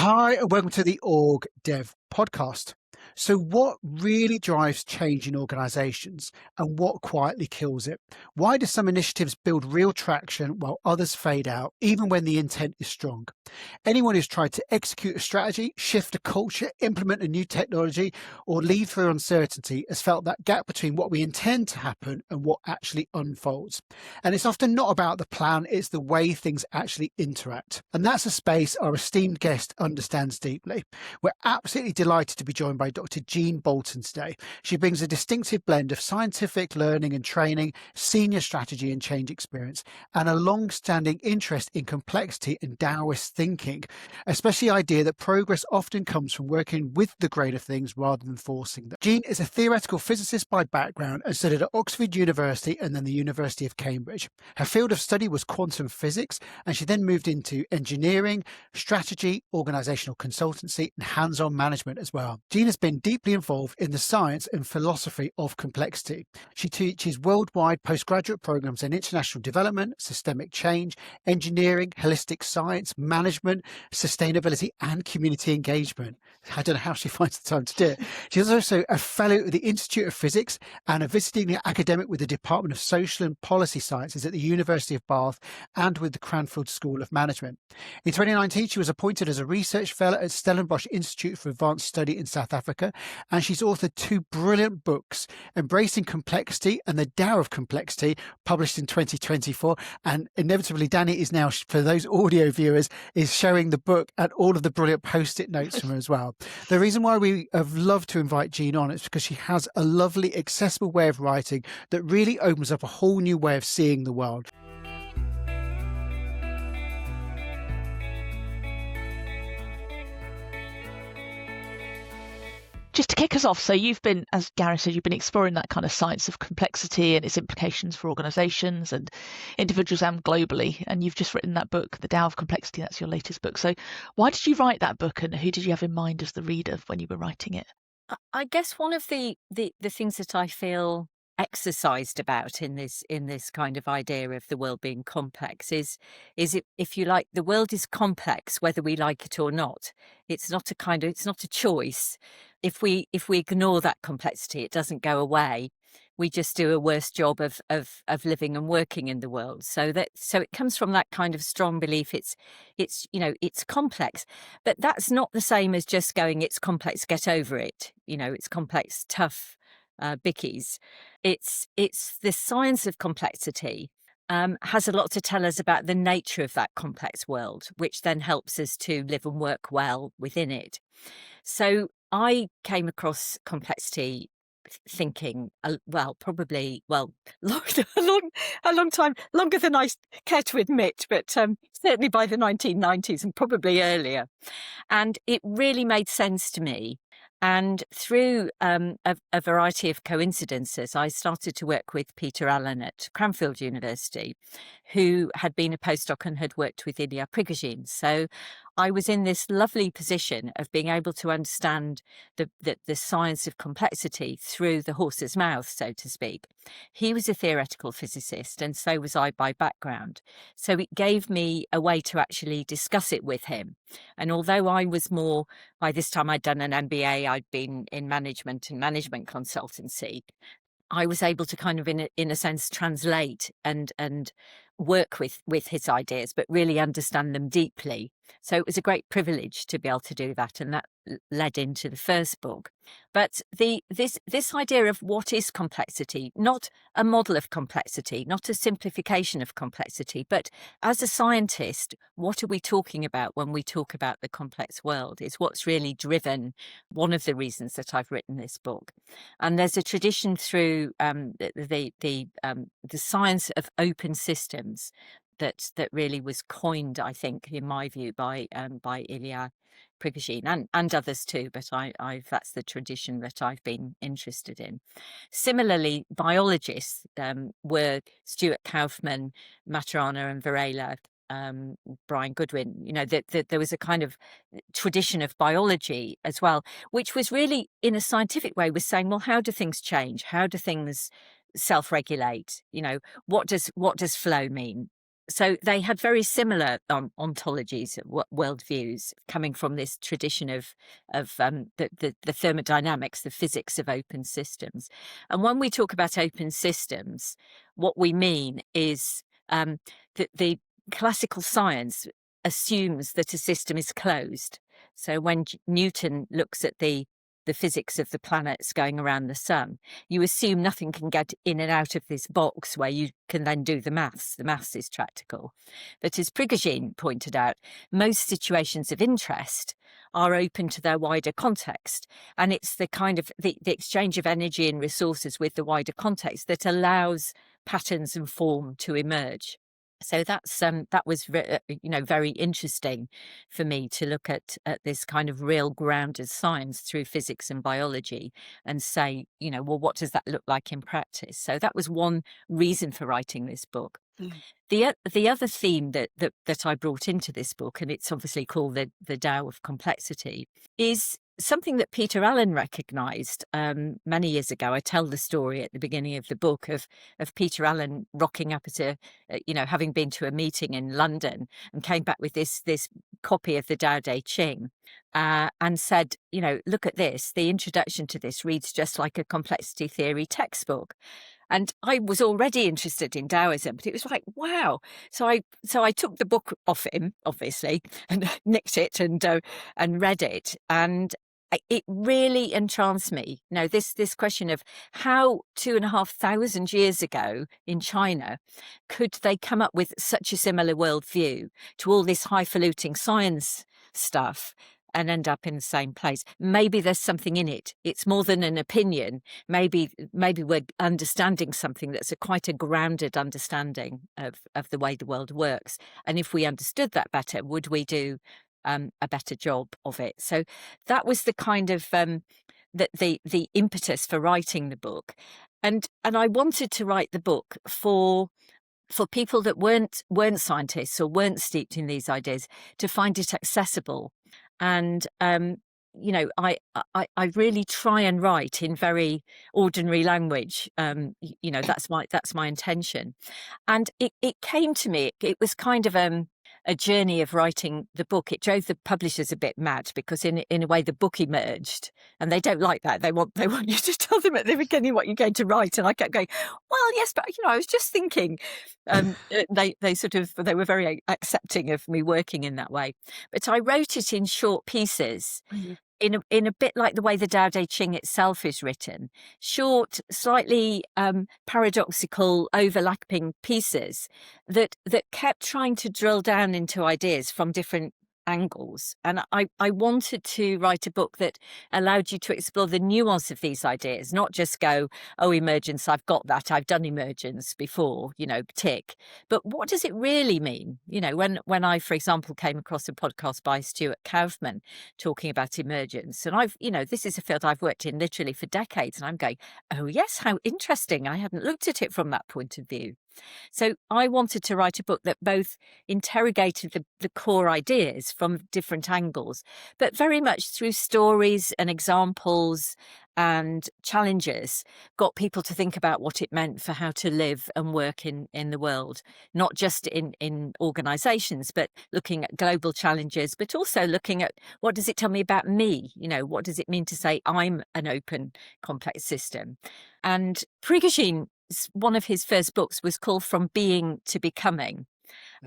Hi, and welcome to the OrgDev podcast. So, what really drives change in organizations and what quietly kills it? Why do some initiatives build real traction while others fade out, even when the intent is strong? Anyone who's tried to execute a strategy, shift a culture, implement a new technology, or lead through uncertainty has felt that gap between what we intend to happen and what actually unfolds. And it's often not about the plan, it's the way things actually interact. And that's a space our esteemed guest understands deeply. We're absolutely delighted to be joined by Dr. Jean Boulton today. She brings a distinctive blend of scientific learning and training, senior strategy and change experience, and a long-standing interest in complexity and Taoist thinking, especially the idea that progress often comes from working with the grain of things rather than forcing them. Jean is a theoretical physicist by background and studied at Oxford University and then the University of Cambridge. Her field of study was quantum physics, and she then moved into engineering, strategy, organisational consultancy, and hands-on management as well. Jean has been deeply involved in the science and philosophy of complexity. She teaches worldwide postgraduate programs in international development, systemic change, engineering, holistic science, management, sustainability, and community engagement. I don't know how she finds the time to do it. She's also a fellow at the Institute of Physics and a visiting academic with the Department of Social and Policy Sciences at the University of Bath and with the Cranfield School of Management. In 2019, she was appointed as a research fellow at Stellenbosch Institute for Advanced Study in South Africa, and she's authored two brilliant books, Embracing Complexity and The Tao of Complexity, published in 2024. And inevitably, Danny is now, for those audio viewers, is showing the book and all of the brilliant post-it notes from her as well. The reason why we have loved to invite Jean on is because she has a lovely, accessible way of writing that really opens up a whole new way of seeing the world. Just to kick us off, so you've been, as Gary said, you've been exploring that kind of science of complexity and its implications for organisations and individuals and globally, and you've just written that book, The Tao of Complexity. That's your latest book. So why did you write that book, and who did you have in mind as the reader when you were writing it? I guess one of the things that I feel exercised about in this kind of idea of the world being complex is if you like, the world is complex whether we like it or not. It's not a choice. If we ignore that complexity, it doesn't go away. We just do a worse job of living and working in the world. So it comes from that kind of strong belief. It's complex, but that's not the same as just going, it's complex, get over it. It's complex, tough bickies. It's the science of complexity. Has a lot to tell us about the nature of that complex world, which then helps us to live and work well within it. So I came across complexity thinking, probably a long time, longer than I care to admit, but certainly by the 1990s and probably earlier. And it really made sense to me. And through a variety of coincidences, I started to work with Peter Allen at Cranfield University, who had been a postdoc and had worked with Ilya Prigogine. So I was in this lovely position of being able to understand the science of complexity through the horse's mouth, so to speak. He was a theoretical physicist, and so was I by background. So it gave me a way to actually discuss it with him. And although I was more, by this time I'd done an MBA, I'd been in management and management consultancy, I was able to kind of, in a sense, translate and work with his ideas, but really understand them deeply. So it was a great privilege to be able to do that, and that led into the first book. But this idea of what is complexity, not a model of complexity, not a simplification of complexity, but as a scientist, what are we talking about when we talk about the complex world is what's really driven one of the reasons that I've written this book. And there's a tradition through the science of open systems that really was coined, I think, in my view, by Ilya Prigogine and others too. But that's the tradition that I've been interested in. Similarly, biologists were Stuart Kaufman, Maturana, and Varela. Brian Goodwin, that there was a kind of tradition of biology as well, which was really, in a scientific way, was saying, well, how do things change? How do things self-regulate? What does flow mean? so they had very similar ontologies, worldviews, coming from this tradition of the thermodynamics, the physics of open systems. And when we talk about open systems, what we mean is that the classical science assumes that a system is closed. So when Newton looks at the physics of the planets going around the sun, you assume nothing can get in and out of this box where you can then do the maths. The maths is practical. But as Prigogine pointed out, most situations of interest are open to their wider context. And it's the kind of the exchange of energy and resources with the wider context that allows patterns and form to emerge. So that was very interesting for me to look at this kind of real grounded science through physics and biology and say, well, what does that look like in practice? So that was one reason for writing this book. The other theme that I brought into this book, and it's obviously called the Tao of Complexity, is something that Peter Allen recognised many years ago. I tell the story at the beginning of the book of Peter Allen rocking up at having been to a meeting in London and came back with this copy of the Tao Te Ching and said, look at this. The introduction to this reads just like a complexity theory textbook. And I was already interested in Taoism, but it was like, wow. So I took the book off him, obviously, and nicked it and read it. And it really entranced me. This question of how 2,500 years ago in China could they come up with such a similar worldview to all this highfalutin science stuff and end up in the same place. Maybe there's something in it. It's more than an opinion. Maybe we're understanding something that's quite a grounded understanding of the way the world works. And if we understood that better, would we do a better job of it? So that was the kind of the impetus for writing the book. And I wanted to write the book for people that weren't scientists or weren't steeped in these ideas to find it accessible. And I really try and write in very ordinary language. That's my intention. And it came to me. It was kind of a journey of writing the book. It drove the publishers a bit mad because in a way the book emerged, and they don't like that. They want you to tell them at the beginning what you're going to write. And I kept going, well, yes, but I was just thinking. They were very accepting of me working in that way. But I wrote it in short pieces. Mm-hmm. In a bit like the way the Tao Te Ching itself is written, short, slightly paradoxical, overlapping pieces that kept trying to drill down into ideas from different angles. And I wanted to write a book that allowed you to explore the nuance of these ideas, not just go, oh, emergence, I've got that, I've done emergence before, tick. But what does it really mean? When I, for example, came across a podcast by Stuart Kaufman talking about emergence, and this is a field I've worked in literally for decades, and I'm going, oh yes, how interesting. I hadn't looked at it from that point of view. So I wanted to write a book that both interrogated the core ideas from different angles, but very much through stories and examples and challenges, got people to think about what it meant for how to live and work in the world, not just in organisations, but looking at global challenges, but also looking at what does it tell me about me? What does it mean to say I'm an open, complex system? And Prigogine, one of his first books was called From Being to Becoming.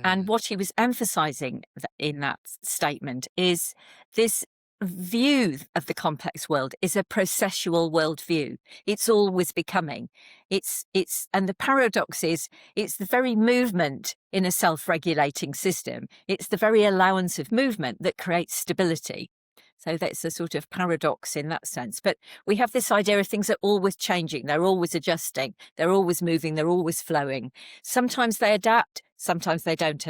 And what he was emphasizing in that statement is this view of the complex world is a processual worldview. It's always becoming. And the paradox is it's the very movement in a self-regulating system. It's the very allowance of movement that creates stability. So that's a sort of paradox in that sense. But we have this idea of things are always changing. They're always adjusting. They're always moving. They're always flowing. Sometimes they adapt. Sometimes they don't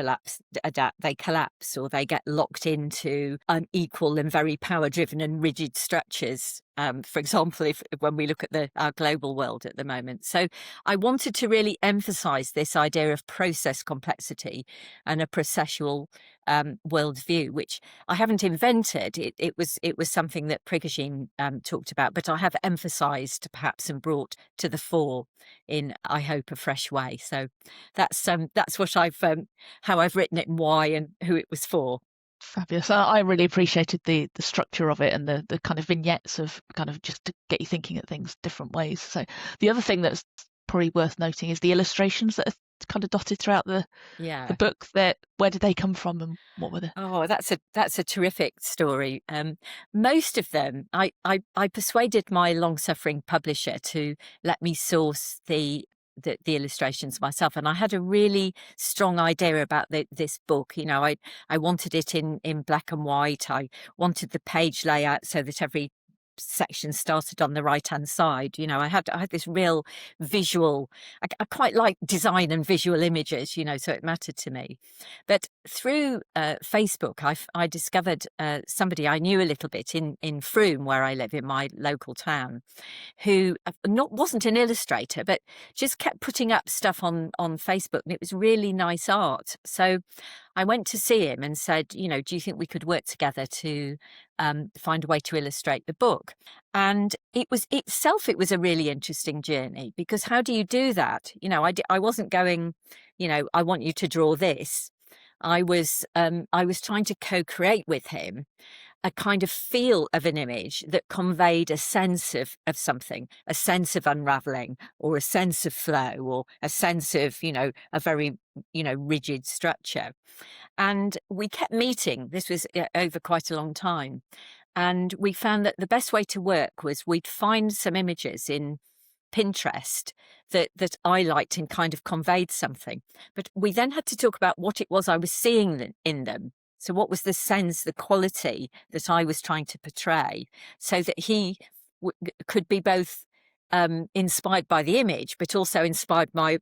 adapt. They collapse or they get locked into unequal and very power-driven and rigid structures. for example, when we look at our global world at the moment. So I wanted to really emphasize this idea of process complexity and a processual worldview, which I haven't invented. It was something that Prigogine talked about, but I have emphasized perhaps and brought to the fore in, I hope, a fresh way. So that's what how I've written it and why and who it was for. Fabulous. I really appreciated the structure of it and the kind of vignettes of kind of just to get you thinking at things different ways. So the other thing that's probably worth noting is the illustrations that are kind of dotted throughout the book. Where did they come from and what were they? Oh, that's a terrific story. Most of them, I persuaded my long-suffering publisher to let me source the illustrations myself, and I had a really strong idea about this book. You know, I wanted it in black and white. I wanted the page layout so that every section started on the right hand side. You know, I had this real visual, I quite like design and visual images, you know, so it mattered to me. But through Facebook, I discovered somebody I knew a little bit in Frome, where I live, in my local town, who wasn't an illustrator, but just kept putting up stuff on Facebook, and it was really nice art. So I went to see him and said, you know, do you think we could work together to find a way to illustrate the book? And it was a really interesting journey, because how do you do that? You know, I wasn't going, you know, I want you to draw this. I was trying to co-create with him a kind of feel of an image that conveyed a sense of something, a sense of unraveling, or a sense of flow, or a sense of, you know, a very, you know, rigid structure. And we kept meeting. This was over quite a long time. And we found that the best way to work was we'd find some images in Pinterest that I liked and kind of conveyed something. But we then had to talk about what it was I was seeing in them. So what was the sense, the quality that I was trying to portray, so that he could be both inspired by the image, but also inspired by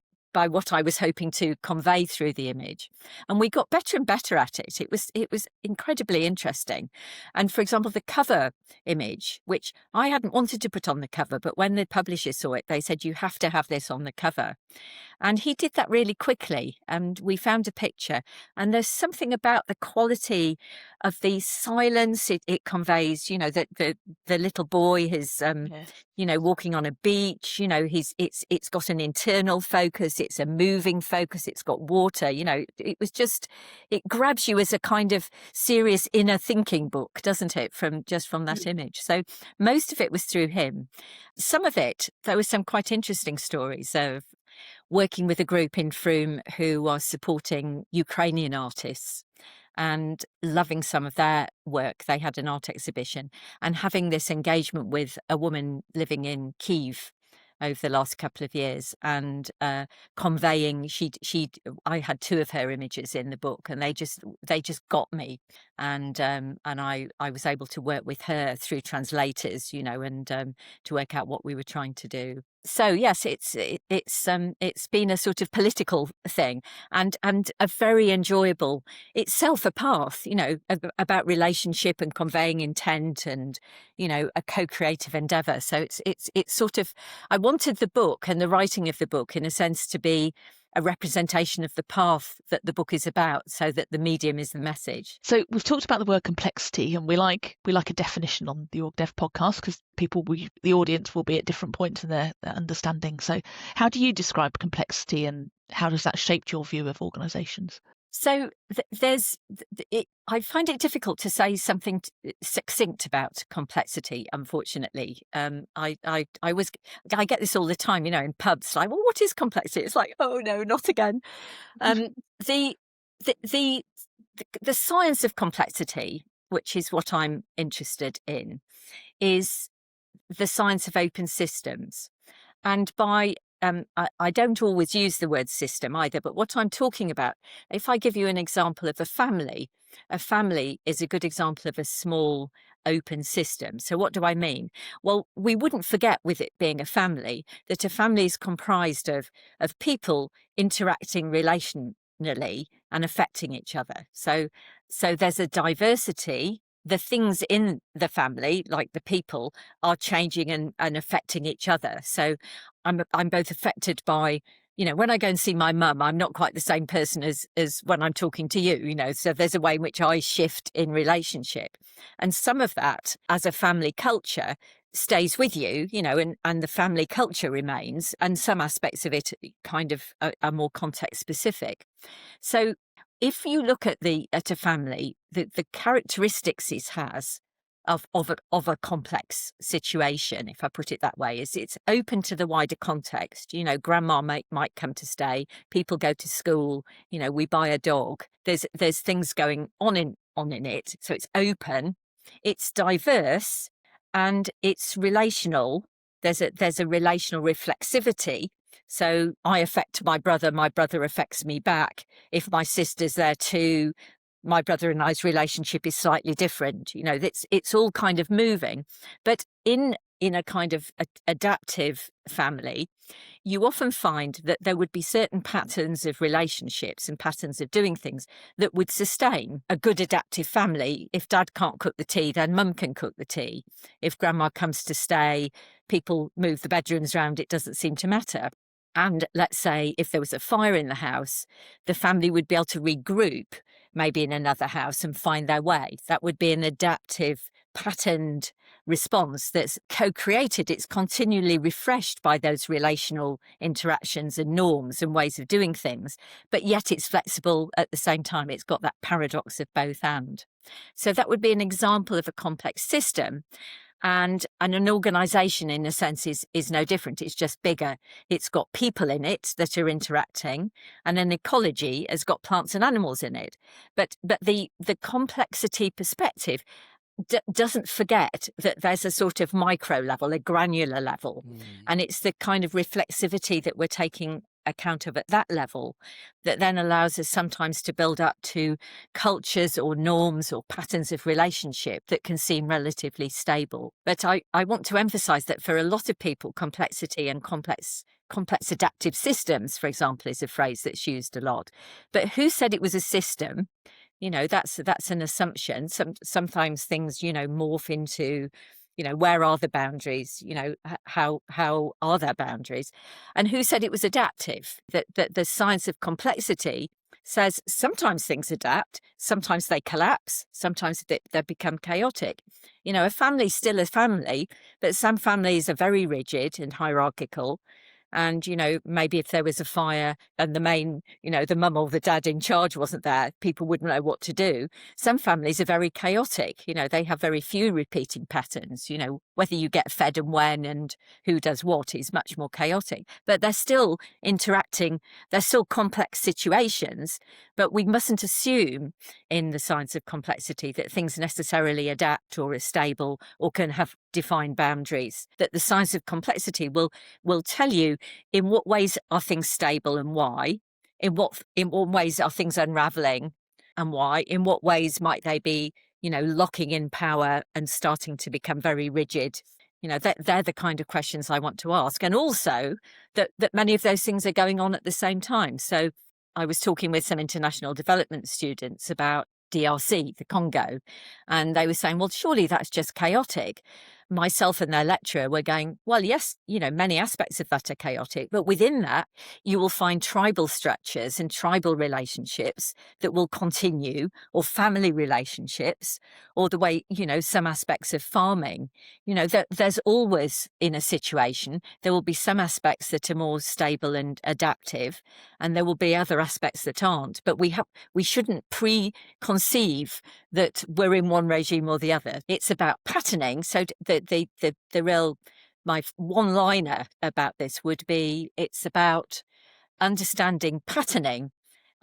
what I was hoping to convey through the image. And we got better and better at it. It was incredibly interesting. And for example, the cover image, which I hadn't wanted to put on the cover, but when the publisher saw it, they said, you have to have this on the cover. And he did that really quickly, and we found a picture. And there's something about the quality of the silence it conveys. You know, that the little boy is, you know, walking on a beach. You know, it's got an internal focus. It's a moving focus. It's got water. You know, it grabs you as a kind of serious inner thinking book, doesn't it? From that image. So most of it was through him. Some of it, there were some quite interesting stories of working with a group in Frome who was supporting Ukrainian artists and loving some of their work. They had an art exhibition, and having this engagement with a woman living in Kyiv over the last couple of years, and conveying, I had two of her images in the book, and they just got me, and I was able to work with her through translators, you know, and to work out what we were trying to do. So yes, it's been a sort of political thing, and a very enjoyable, itself a path, you know, about relationship and conveying intent, and, you know, a co-creative endeavor. So it's sort of, I wanted the book and the writing of the book, in a sense, to be a representation of the path that the book is about, so that the medium is the message. So we've talked about the word complexity, and we like a definition on the OrgDev podcast, because the audience will be at different points in their understanding. So how do you describe complexity, and how does that shape your view of organisations? So I find it difficult to say something succinct about complexity, unfortunately. I get this all the time, you know, in pubs, like, well, what is complexity? It's like, oh no, not again. The science of complexity, which is what I'm interested in, is the science of open systems. And by I don't always use the word system either, but what I'm talking about, if I give you an example of a family is a good example of a small open system. So what do I mean? Well, we wouldn't forget, with it being a family, that a family is comprised of people interacting relationally and affecting each other. So there's a diversity the things in the family, like the people, are changing and affecting each other. So I'm both affected by, when I go and see my mum, I'm not quite the same person as when I'm talking to you, so there's a way in which I shift in relationship. And some of that, as a family culture, stays with you, and the family culture remains, and some aspects of it kind of are more context specific. So if you look at a family, the characteristics it has of a complex situation, if I put it that way, is it's open to the wider context. Grandma might come to stay, people go to school, we buy a dog. There's things going on in it, so it's open, it's diverse, and it's relational. There's a relational reflexivity. So I affect my brother affects me back. If my sister's there too, my brother and I's relationship is slightly different. It's all kind of moving. But in a kind of adaptive family, you often find that there would be certain patterns of relationships and patterns of doing things that would sustain a good adaptive family. If dad can't cook the tea, then mum can cook the tea. If grandma comes to stay, people move the bedrooms around, it doesn't seem to matter. And let's say if there was a fire in the house, the family would be able to regroup maybe in another house and find their way. That would be an adaptive, patterned response that's co-created. It's continually refreshed by those relational interactions and norms and ways of doing things, but yet it's flexible at the same time. It's got that paradox of both and. So that would be an example of a complex system. And an organisation, in a sense, is no different. It's just bigger. It's got people in it that are interacting, and an ecology has got plants and animals in it. But the complexity perspective doesn't forget that there's a sort of micro level, a granular level, and it's the kind of reflexivity that we're taking account of at that level that then allows us sometimes to build up to cultures or norms or patterns of relationship that can seem relatively stable. But I want to emphasize that for a lot of people, complexity and complex adaptive systems, for example, is a phrase that's used a lot. But who said it was a system? That's an assumption. Sometimes things, morph into, where are the boundaries? How are there boundaries? And who said it was adaptive? That the science of complexity says sometimes things adapt, sometimes they collapse, sometimes they become chaotic. A family's still a family, but some families are very rigid and hierarchical. And, maybe if there was a fire and the main, the mum or the dad in charge wasn't there, people wouldn't know what to do. Some families are very chaotic. They have very few repeating patterns. Whether you get fed and when and who does what is much more chaotic. But they're still interacting. They're still complex situations. But we mustn't assume in the science of complexity that things necessarily adapt or are stable or can have defined boundaries. That the science of complexity will tell you in what ways are things stable and why, in what ways are things unraveling and why, in what ways might they be, locking in power and starting to become very rigid. They're the kind of questions I want to ask. And also that many of those things are going on at the same time. So I was talking with some international development students about DRC, the Congo, and they were saying, well, surely that's just chaotic. Myself and their lecturer were going, well, yes, many aspects of that are chaotic, but within that, you will find tribal structures and tribal relationships that will continue, or family relationships, or the way, some aspects of farming. There's always, in a situation, there will be some aspects that are more stable and adaptive, and there will be other aspects that aren't. But we shouldn't preconceive that we're in one regime or the other. It's about patterning. So my one-liner about this would be, it's about understanding patterning.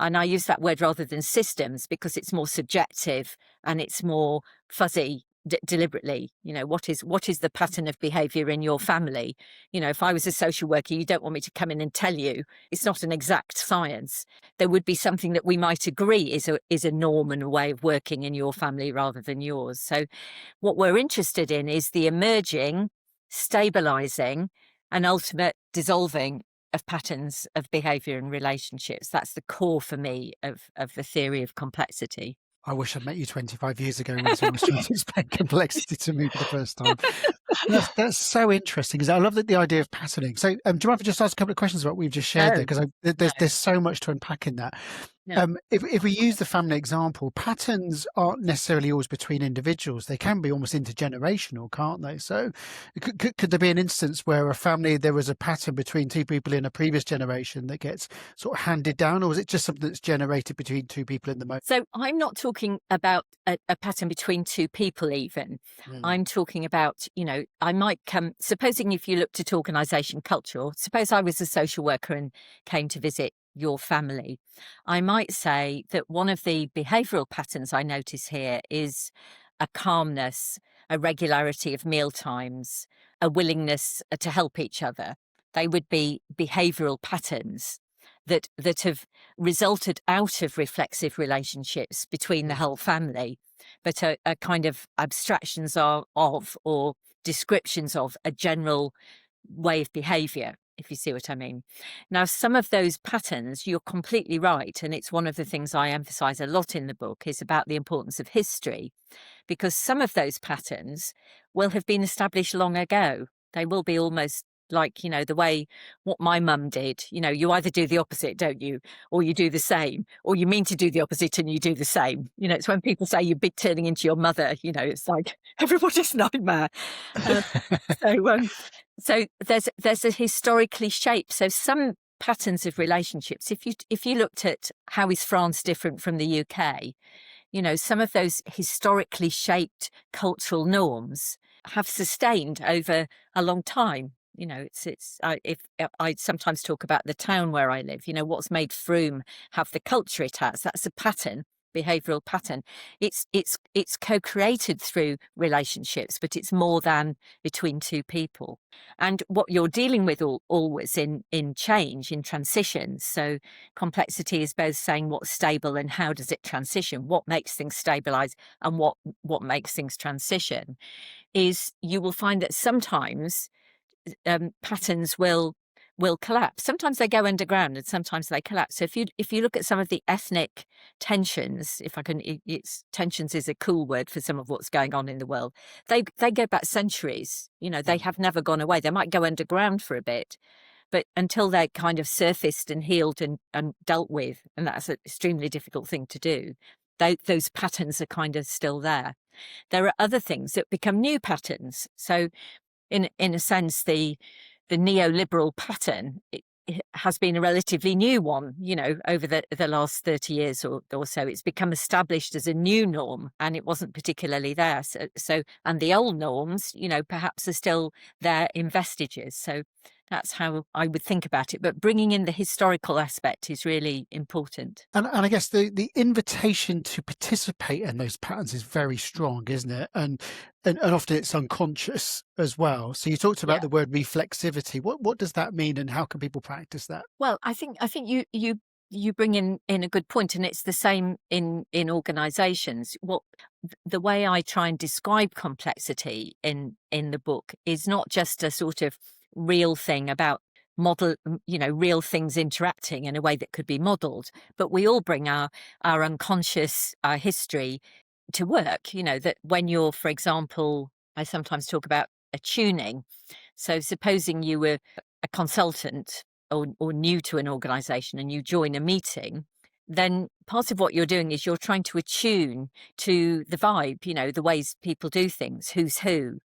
And I use that word rather than systems because it's more subjective and it's more fuzzy deliberately. What is the pattern of behavior in your family? If I was a social worker, you don't want me to come in and tell you. It's not an exact science. There would be something that we might agree is a norm and a way of working in your family rather than yours. So what we're interested in is the emerging, stabilizing, and ultimate dissolving of patterns of behavior and relationships. That's the core for me of the theory of complexity. I wish I'd met you 25 years ago when someone was trying to explain complexity to me for the first time. That's so interesting, because I love the idea of patterning. So, do you mind if I just ask a couple of questions about what we've just shared there? No, Because no, there's so much to unpack in that. no. If we use the family example, patterns aren't necessarily always between individuals. They can be almost intergenerational, can't they? So could there be an instance where a family, there was a pattern between two people in a previous generation that gets sort of handed down, or is it just something that's generated between two people in the moment? So I'm not talking about a pattern between two people even. I'm talking about, I might come, supposing if you looked at organisation culture, or suppose I was a social worker and came to visit your family, I might say that one of the behavioural patterns I notice here is a calmness, a regularity of meal times, a willingness to help each other. They would be behavioural patterns that have resulted out of reflexive relationships between the whole family, but are kind of abstractions of or descriptions of a general way of behaviour, if you see what I mean. Now, some of those patterns, you're completely right, and it's one of the things I emphasise a lot in the book, is about the importance of history, because some of those patterns will have been established long ago. They will be almost like, the way what my mum did. You either do the opposite, don't you? Or you do the same, or you mean to do the opposite and you do the same. It's when people say you're big turning into your mother, it's like everybody's nightmare. Um, so there's a historically shaped. So some patterns of relationships, if you looked at how is France different from the UK, some of those historically shaped cultural norms have sustained over a long time. If I sometimes talk about the town where I live, what's made Frome have the culture it has, that's a pattern, behavioural pattern. It's co-created through relationships, but it's more than between two people. And what you're dealing with always in change, in transitions. So complexity is both saying what's stable and how does it transition, what makes things stabilize and what makes things transition, is you will find that sometimes patterns will collapse. Sometimes they go underground and sometimes they collapse. So if you look at some of the ethnic tensions, it's tensions is a cool word for some of what's going on in the world. They go back centuries. They have never gone away. They might go underground for a bit, but until they're kind of surfaced and healed and dealt with, and that's an extremely difficult thing to do, those patterns are kind of still there. There are other things that become new patterns. So in a sense, the neoliberal pattern it has been a relatively new one, over the last 30 years or so. It's become established as a new norm, and it wasn't particularly there. So and the old norms, perhaps are still there in vestiges. So that's how I would think about it. But bringing in the historical aspect is really important. And I guess the invitation to participate in those patterns is very strong, isn't it? And often it's unconscious as well. So you talked about the word reflexivity. What does that mean, and how can people practice that? Well, I think you bring in a good point, and it's the same in organisations. The way I try and describe complexity in the book is not just a sort of real thing about real things interacting in a way that could be modelled, but we all bring our unconscious, our history to work. That when you're, for example, I sometimes talk about attuning. So supposing you were a consultant or new to an organisation and you join a meeting, then part of what you're doing is you're trying to attune to the vibe, the ways people do things, who's who,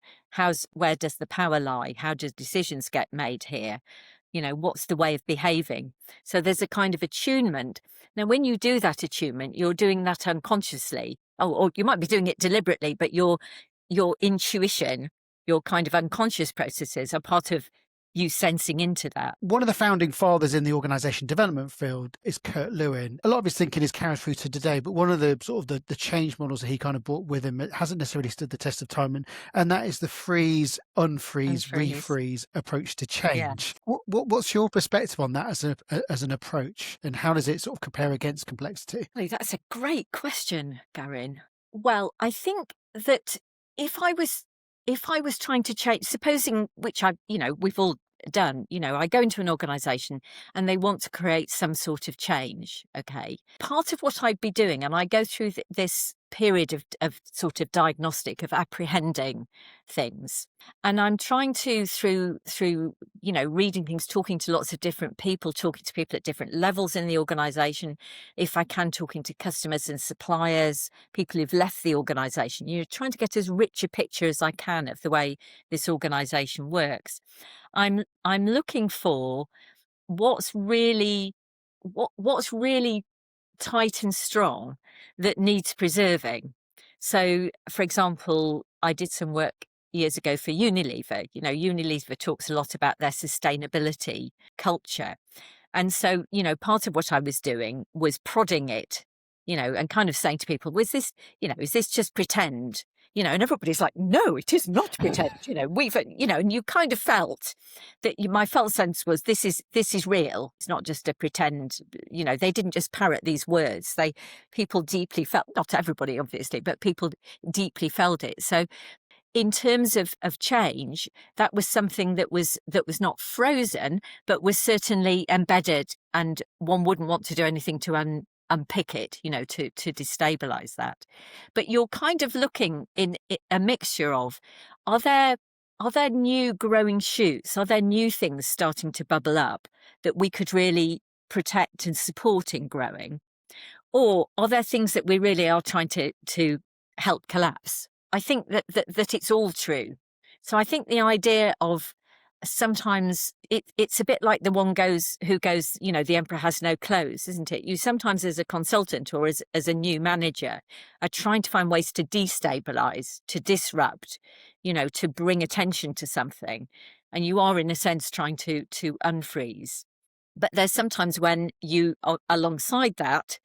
where does the power lie, how do decisions get made here, what's the way of behaving. So there's a kind of attunement. Now, when you do that attunement, you're doing that unconsciously, or you might be doing it deliberately, but your intuition, your kind of unconscious processes are part of you sensing into that. One of the founding fathers in the organisation development field is Kurt Lewin. A lot of his thinking is carried through to today, but one of the sort of the change models that he kind of brought with him, it hasn't necessarily stood the test of time, and that is the freeze, unfreeze, refreeze approach to change. Yeah. What's your perspective on that as an approach, and how does it sort of compare against complexity? Oh, that's a great question, Garin. Well, I think that if I was trying to change, supposing, which we've all done. I go into an organisation and they want to create some sort of change. Okay. Part of what I'd be doing, and I go through this period of sort of diagnostic, of apprehending things. And I'm trying to, through reading things, talking to lots of different people, talking to people at different levels in the organisation, if I can, talking to customers and suppliers, people who've left the organisation, trying to get as rich a picture as I can of the way this organisation works. I'm looking for what's really tight and strong that needs preserving. So, for example, I did some work years ago for Unilever. Unilever talks a lot about their sustainability culture. And so, part of what I was doing was prodding it, and kind of saying to people, is this just pretend? And everybody's like, no, it is not pretend. And you kind of felt that my felt sense was this is real. It's not just a pretend. They didn't just parrot these words. People deeply felt, not everybody obviously, but people deeply felt it. So in terms of change, that was something that was not frozen, but was certainly embedded, and one wouldn't want to do anything to unpick it, to destabilize that. But you're kind of looking in a mixture of, are there new growing shoots? Are there new things starting to bubble up that we could really protect and support in growing? Or are there things that we really are trying to help collapse? I think that it's all true. So I think the idea of sometimes it's a bit like the one who goes, the emperor has no clothes, isn't it? You sometimes, as a consultant or as a new manager, are trying to find ways to destabilize, to disrupt, to bring attention to something. And you are, in a sense, trying to unfreeze. But there's sometimes when you, alongside that,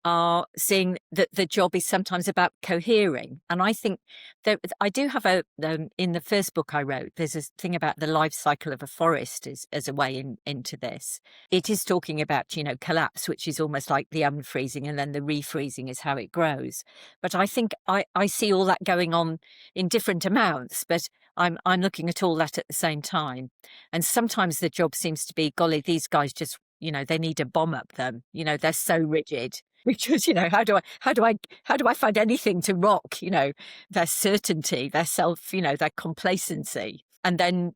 are seeing that the job is sometimes about cohering. And I think that I do have in the first book I wrote, there's a thing about the life cycle of a forest as a way into this. It is talking about, collapse, which is almost like the unfreezing, and then the refreezing is how it grows. But I think I see all that going on in different amounts, but I'm looking at all that at the same time. And sometimes the job seems to be, golly, these guys just, they need a bomb up them. They're so rigid. Because, how do I find anything to rock, their certainty, their self, their complacency. And then,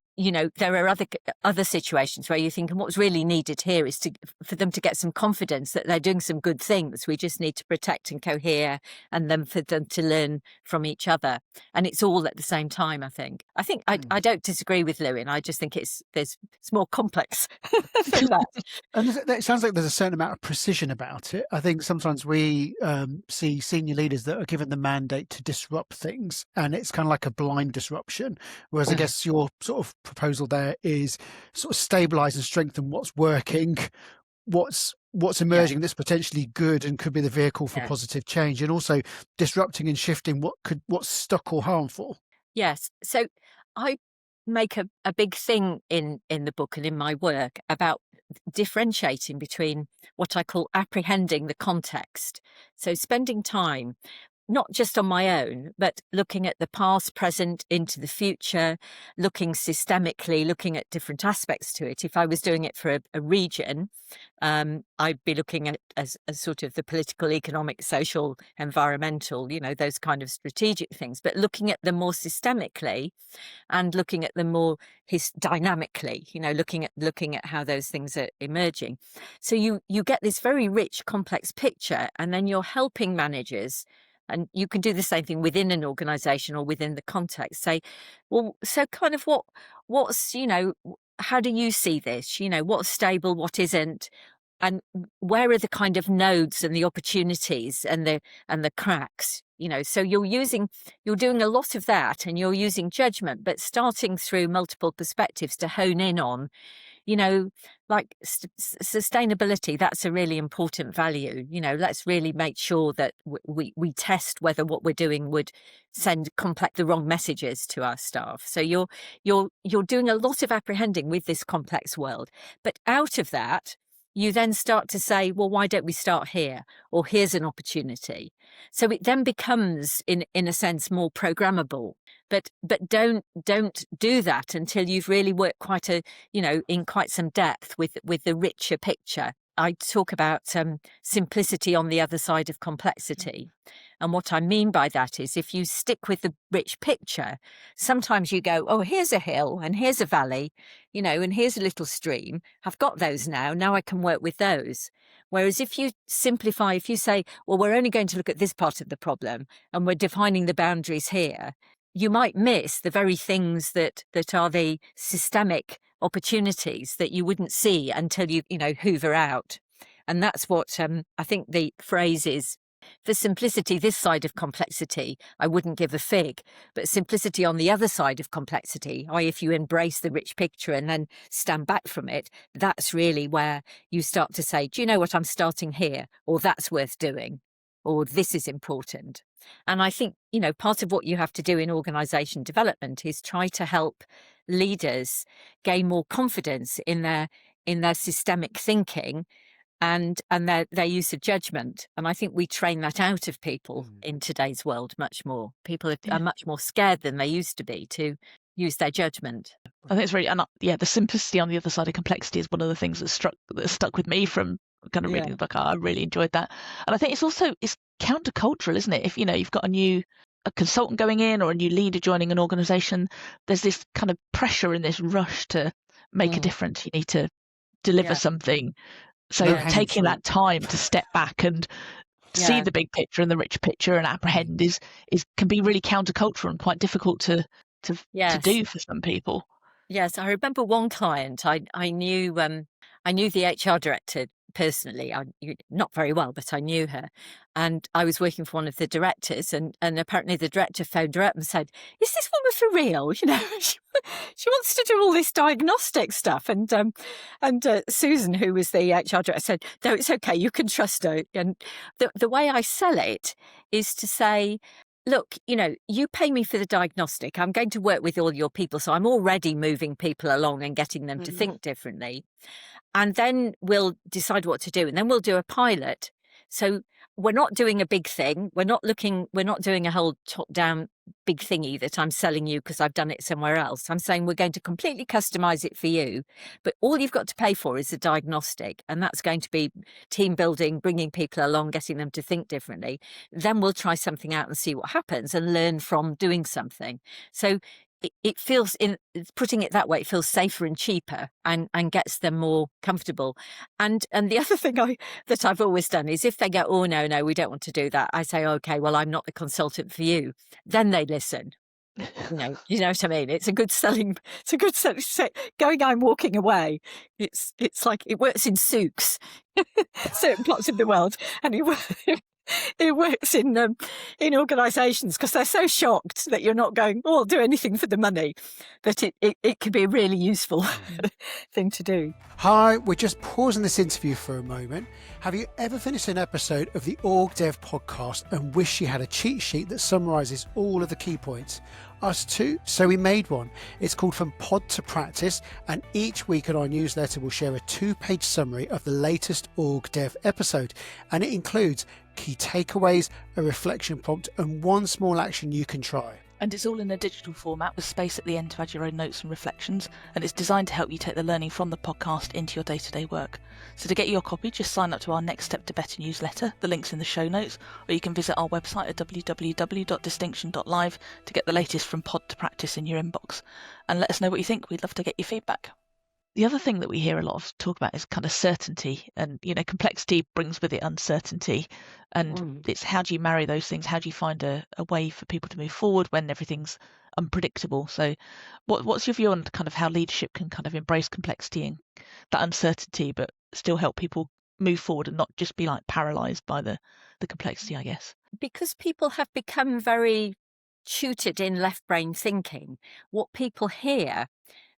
there are other situations where you think, and what's really needed here is for them to get some confidence that they're doing some good things. We just need to protect and cohere, and then for them to learn from each other. And it's all at the same time, I think. I don't disagree with Lewin. I just think it's more complex than that. And it sounds like there's a certain amount of precision about it. I think sometimes we see senior leaders that are given the mandate to disrupt things, and it's kind of like a blind disruption. Whereas I guess your sort of proposal there is sort of stabilize and strengthen what's working, what's emerging that's potentially good and could be the vehicle for positive change, and also disrupting and shifting what's stuck or harmful. Yes. So I make a big thing in the book and in my work about differentiating between what I call apprehending the context. So spending time not just on my own, but looking at the past, present, into the future, looking systemically, looking at different aspects to it. If I was doing it for a region, I'd be looking at as sort of the political, economic, social, environmental, those kind of strategic things, but looking at them more systemically and looking at them more dynamically, looking at how those things are emerging. So you get this very rich, complex picture, and then you're helping managers. And you can do the same thing within an organization or within the context. Say, well, so kind of what's, how do you see this? What's stable, what isn't? And where are the kind of nodes and the opportunities and the cracks? So you're doing a lot of that, and you're using judgment, but starting through multiple perspectives to hone in on, like sustainability. That's a really important value. Let's really make sure that we test whether what we're doing would send the wrong messages to our staff. So you're doing a lot of apprehending with this complex world, but out of that, you then start to say, well, why don't we start here? Or here's an opportunity. So it then becomes, in a sense, more programmable. But don't do that until you've really worked in quite some depth with the richer picture. I talk about simplicity on the other side of complexity. And what I mean by that is, if you stick with the rich picture, sometimes you go, oh, here's a hill and here's a valley, and here's a little stream. I've got those now. Now I can work with those. Whereas if you simplify, if you say, well, we're only going to look at this part of the problem and we're defining the boundaries here, you might miss the very things that are the systemic opportunities that you wouldn't see until you hoover out. And that's what I think the phrase is. For simplicity this side of complexity, I wouldn't give a fig. But simplicity on the other side of complexity, i.e. if you embrace the rich picture and then stand back from it, that's really where you start to say, do you know what, I'm starting here, or that's worth doing, or this is important. And I think, part of what you have to do in organisation development is try to help leaders gain more confidence in their systemic thinking and their use of judgment. And I think we train that out of people in today's world much more. People are much more scared than they used to be to use their judgment. I think it's really, and the simplicity on the other side of complexity is one of the things that stuck with me from kind of reading the book. I really enjoyed that. And I think it's countercultural, isn't it? If you've got a consultant going in or a new leader joining an organization, there's this kind of pressure and this rush to make a difference. You need to deliver something. So taking that time to step back and see the big picture and the rich picture and apprehend can be really countercultural and quite difficult to do for some people. Yes, I remember one client. I knew the HR director personally. Not very well, but I knew her, and I was working for one of the directors. And apparently the director phoned her up and said, "Is this woman for real? She wants to do all this diagnostic stuff." And Susan, who was the HR director, said, "No, it's okay. You can trust her." And the way I sell it is to say, look, you pay me for the diagnostic. I'm going to work with all your people. So I'm already moving people along and getting them to think differently. And then we'll decide what to do. And then we'll do a pilot. So we're not doing a big thing. We're not doing a whole top-down big thingy that I'm selling you because I've done it somewhere else. I'm saying we're going to completely customize it for you. But all you've got to pay for is the diagnostic. And that's going to be team building, bringing people along, getting them to think differently. Then we'll try something out and see what happens and learn from doing something. So it feels, in putting it that way, it feels safer and cheaper and gets them more comfortable. And the other thing that I've always done is, if they go, oh, no, we don't want to do that, I say, okay, well, I'm not the consultant for you. Then they listen. You know what I mean? It's a good selling. Going, I'm walking away. It's like it works in souks, certain parts of the world, and it works in organisations because they're so shocked that you're not going, oh, I'll do anything for the money, that it can be a really useful thing to do. Hi, we're just pausing this interview for a moment. Have you ever finished an episode of the OrgDev podcast and wish you had a cheat sheet that summarises all of the key points? Us too. So we made one. It's called From Pod to Practice, and each week in our newsletter we'll share a 2-page summary of the latest OrgDev episode, and it includes key takeaways, a reflection prompt, and one small action you can try. And it's all in a digital format with space at the end to add your own notes and reflections, and it's designed to help you take the learning from the podcast into your day-to-day work. So to get your copy, just sign up to our Next Step to Better newsletter. The link's in the show notes, or you can visit our website at www.distinction.live to get the latest From Pod to Practice in your inbox. And let us know what you think. We'd love to get your feedback. The other thing that we hear a lot of talk about is kind of certainty, and complexity brings with it uncertainty, and it's how do you marry those things? How do you find a way for people to move forward when everything's unpredictable? So what's your view on kind of how leadership can kind of embrace complexity and that uncertainty, but still help people move forward and not just be like paralyzed by the complexity, I guess? Because people have become very tutored in left brain thinking, what people hear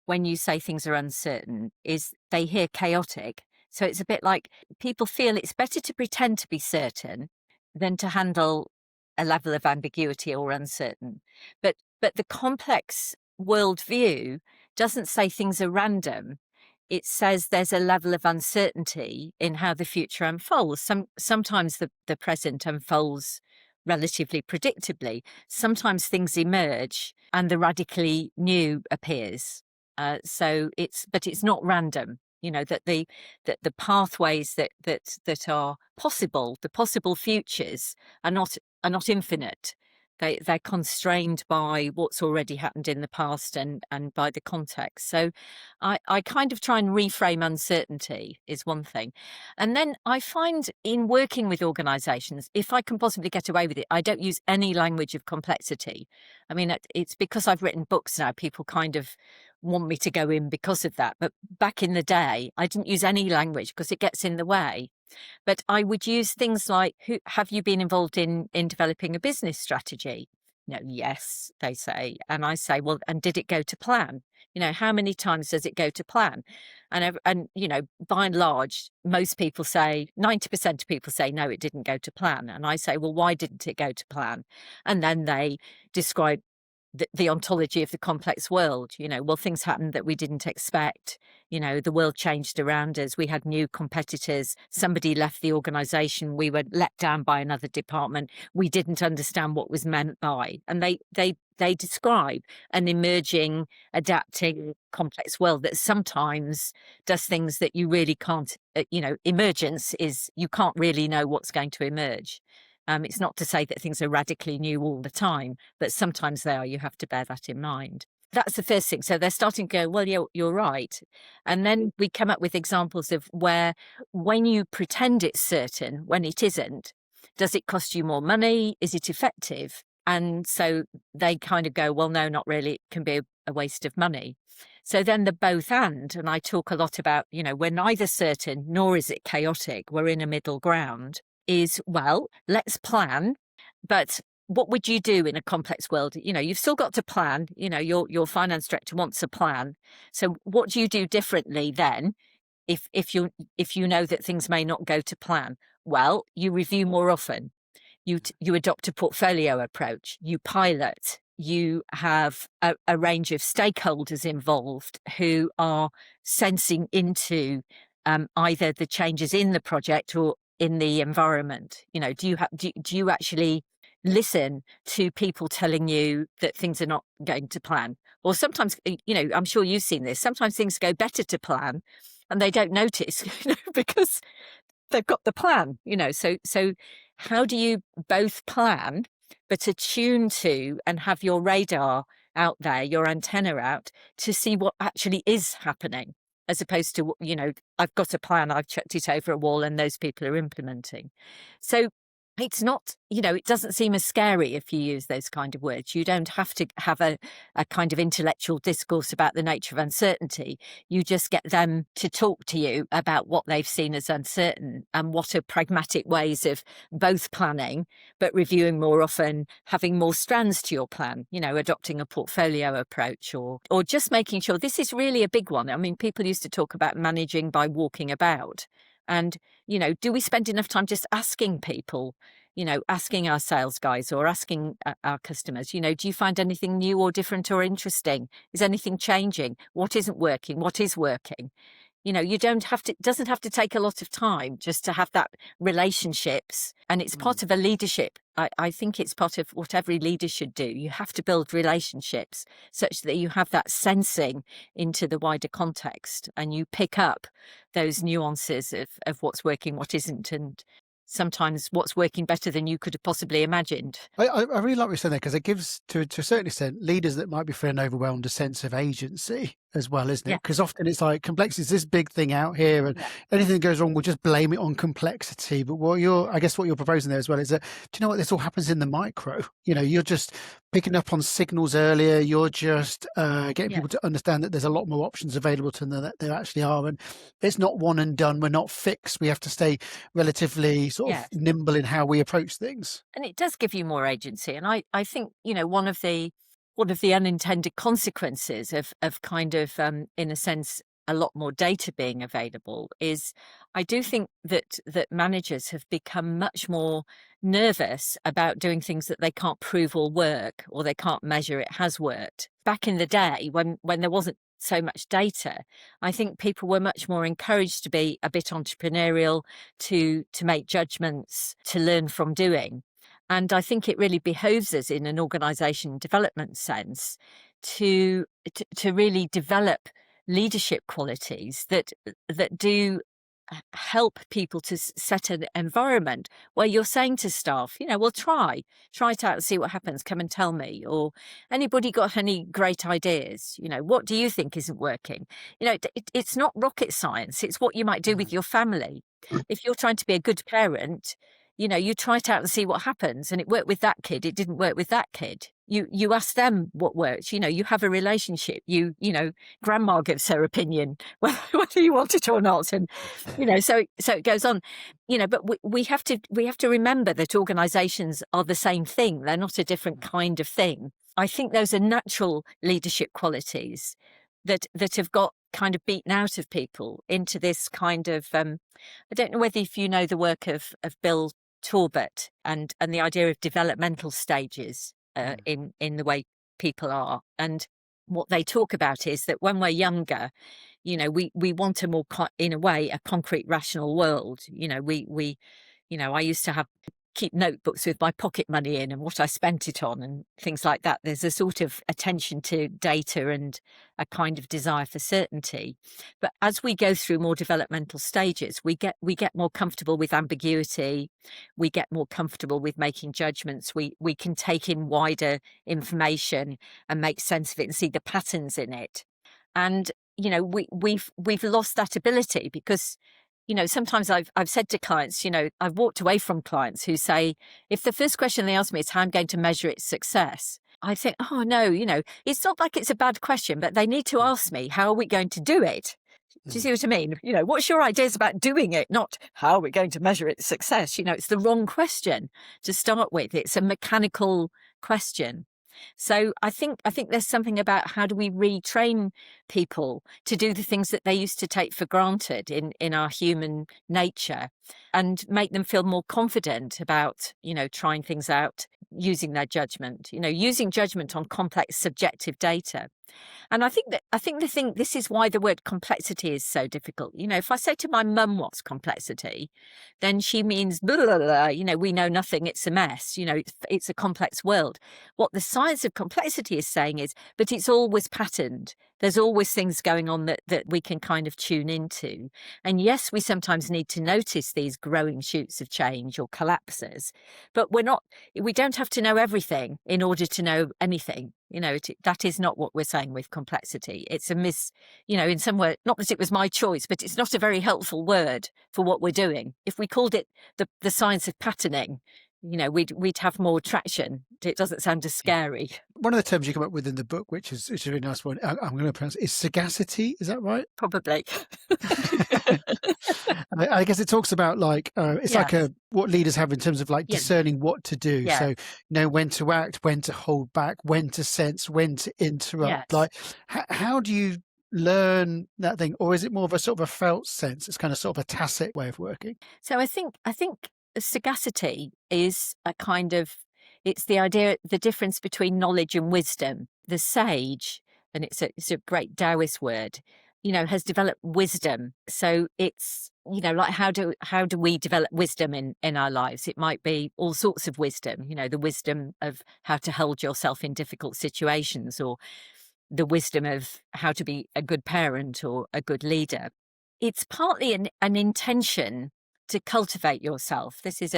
when you say things are uncertain is they hear chaotic. So it's a bit like people feel it's better to pretend to be certain than to handle a level of ambiguity or uncertain. But the complex worldview doesn't say things are random. it says there's a level of uncertainty in how the future unfolds. Sometimes the present unfolds relatively predictably. Sometimes things emerge and the radically new appears. But it's not random. That the pathways that are possible, the possible futures, are not infinite. They're constrained by what's already happened in the past and by the context. So I kind of try and reframe uncertainty is one thing. And then I find in working with organisations, if I can possibly get away with it, I don't use any language of complexity. I mean, it's because I've written books now, people kind of want me to go in because of that. But back in the day, I didn't use any language because it gets in the way. But I would use things like, have you been involved in developing a business strategy? No, yes, they say. And I say, well, and did it go to plan? How many times does it go to plan? And by and large, most people say, 90% of people say, no, it didn't go to plan. And I say, well, why didn't it go to plan? And then they describe the ontology of the complex world. Well, things happened that we didn't expect. The world changed around us. We had new competitors. Somebody left the organization. We were let down by another department. We didn't understand what was meant by. And they describe an emerging, adapting, complex world that sometimes does things that you really can't, emergence is you can't really know what's going to emerge. It's not to say that things are radically new all the time, but sometimes they are. You have to bear that in mind. That's the first thing. So they're starting to go, well, you're right. And then we come up with examples of where when you pretend it's certain, when it isn't, does it cost you more money? Is it effective? And so they kind of go, well, no, not really. It can be a waste of money. So then the both and I talk a lot about, we're neither certain nor is it chaotic. We're in a middle ground. Is, well, let's plan, but what would you do in a complex world? You've still got to plan. Your finance director wants a plan. So what do you do differently then if you know that things may not go to plan? Well, you review more often. You adopt a portfolio approach. You pilot. You have a range of stakeholders involved who are sensing into either the changes in the project or in the environment. Do you actually listen to people telling you that things are not going to plan? Or sometimes, I'm sure you've seen this, sometimes things go better to plan and they don't notice, because they've got the plan, so how do you both plan but attune to and have your radar out there, your antenna out, to see what actually is happening, as opposed to, I've got a plan, I've chucked it over a wall and those people are implementing. So it's not, it doesn't seem as scary if you use those kind of words. You don't have to have a kind of intellectual discourse about the nature of uncertainty. You just get them to talk to you about what they've seen as uncertain and what are pragmatic ways of both planning, but reviewing more often, having more strands to your plan, adopting a portfolio approach or just making sure this is really a big one. I mean, people used to talk about managing by walking about. And, do we spend enough time just asking people, asking our sales guys or asking our customers, do you find anything new or different or interesting? Is anything changing? What isn't working? What is working? You don't have to, it doesn't have to take a lot of time just to have that relationships. And it's part of a leadership. I think it's part of what every leader should do. You have to build relationships such that you have that sensing into the wider context and you pick up those nuances of what's working, what isn't, and sometimes what's working better than you could have possibly imagined. I really like what you're saying there, because it gives, to a certain extent, leaders that might be feeling overwhelmed a sense of agency as well, isn't it? Because often it's like complexity is this big thing out here, and anything that goes wrong, we'll just blame it on complexity. But what you're proposing there as well is that, do you know what, this all happens in the micro. You're just picking up on signals earlier. You're just getting people to understand that there's a lot more options available to them than there actually are, and it's not one and done. We're not fixed. We have to stay relatively sort of nimble in how we approach things. And it does give you more agency. And I think, one of the unintended consequences of kind of, in a sense, a lot more data being available is I do think that managers have become much more nervous about doing things that they can't prove will work or they can't measure it has worked. Back in the day when there wasn't so much data, I think people were much more encouraged to be a bit entrepreneurial, to make judgments, to learn from doing. And I think it really behoves us in an organisation development sense to really develop leadership qualities that do help people to set an environment where you're saying to staff, well, try it out and see what happens. Come and tell me. Or anybody got any great ideas? What do you think isn't working? It's not rocket science. It's what you might do with your family. If you're trying to be a good parent, you try it out and see what happens. And it worked with that kid. It didn't work with that kid. You ask them what works. You have a relationship. Grandma gives her opinion, whether you want it or not. And, so it goes on, but we have to remember that organisations are the same thing. They're not a different kind of thing. I think those are natural leadership qualities that have got kind of beaten out of people into this kind of, I don't know whether if you know the work of Bill Torbett and the idea of developmental stages in the way people are. And what they talk about is that when we're younger, we want a more, in a way, a concrete, rational world. I used to keep notebooks with my pocket money in and what I spent it on and things like that. There's a sort of attention to data and a kind of desire for certainty. But as we go through more developmental stages, we get more comfortable with ambiguity. We get more comfortable with making judgments. We can take in wider information and make sense of it and see the patterns in it. And we've lost that ability because sometimes I've said to clients, I've walked away from clients who say, if the first question they ask me is how I'm going to measure its success, I think, oh no, it's not like it's a bad question, but they need to ask me, how are we going to do it? Do you see what I mean? What's your ideas about doing it? Not how are we going to measure its success? It's the wrong question to start with. It's a mechanical question. So I think there's something about how do we retrain people to do the things that they used to take for granted in our human nature and make them feel more confident about, trying things out, using their judgment, using judgment on complex subjective data. And I think this is why the word complexity is so difficult. If I say to my mum what's complexity, then she means blah, blah, blah, we know nothing, it's a mess, it's a complex world. What the science of complexity is saying is, but it's always patterned. There's always things going on that we can kind of tune into. And yes, we sometimes need to notice these growing shoots of change or collapses, but we don't have to know everything in order to know anything. That is not what we're saying with complexity. It's in some way, not that it was my choice, but it's not a very helpful word for what we're doing. If we called it the science of patterning, we'd have more traction. It doesn't sound as scary. One of the terms you come up with in the book, which is a really nice one, I'm going to pronounce it, is sagacity. Is that right? Probably. I guess it talks about it's like what leaders have in terms of discerning what to do. Yeah. So know when to act, when to hold back, when to sense, when to interrupt. Yes. How do you learn that thing, or is it more of a sort of a felt sense? It's kind of sort of a tacit way of working. So I think sagacity is a kind of, it's the idea, the difference between knowledge and wisdom. The sage, and it's a great Taoist word, has developed wisdom. So it's, like how do we develop wisdom in our lives? It might be all sorts of wisdom, the wisdom of how to hold yourself in difficult situations, or the wisdom of how to be a good parent or a good leader. It's partly an intention to cultivate yourself. This is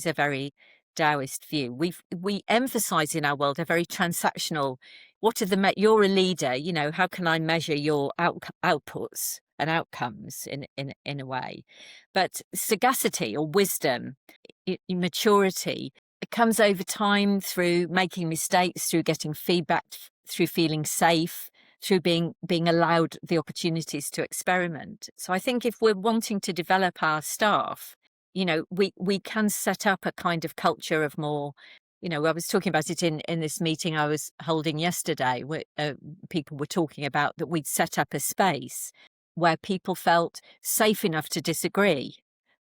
a very Taoist view. We emphasize in our world a very transactional. What are you're a leader, how can I measure your outputs and outcomes in a way? But sagacity or wisdom, maturity, it comes over time through making mistakes, through getting feedback, through feeling safe, through being allowed the opportunities to experiment. So I think if we're wanting to develop our staff, we can set up a kind of culture of more, I was talking about it in this meeting I was holding yesterday, where people were talking about that we'd set up a space where people felt safe enough to disagree,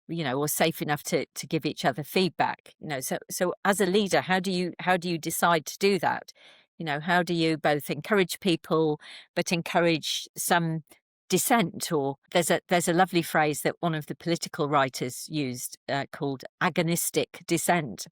or safe enough to give each other feedback. So as a leader, how do you decide to do that? How do you both encourage people, but encourage some dissent? Or there's a lovely phrase that one of the political writers used called agonistic dissent.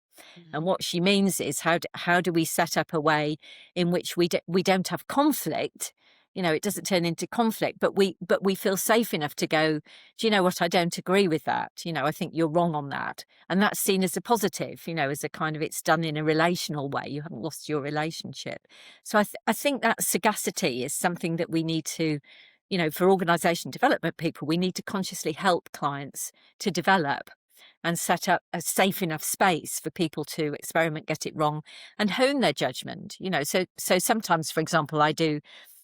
And what she means is how do we set up a way in which we don't have conflict? It doesn't turn into conflict, but we feel safe enough to go, do you know what? I don't agree with that. I think you're wrong on that. And that's seen as a positive, as a kind of, it's done in a relational way. You haven't lost your relationship. So I think that sagacity is something that we need to, for organisation development people, we need to consciously help clients to develop and set up a safe enough space for people to experiment, get it wrong, and hone their judgment. So sometimes, for example,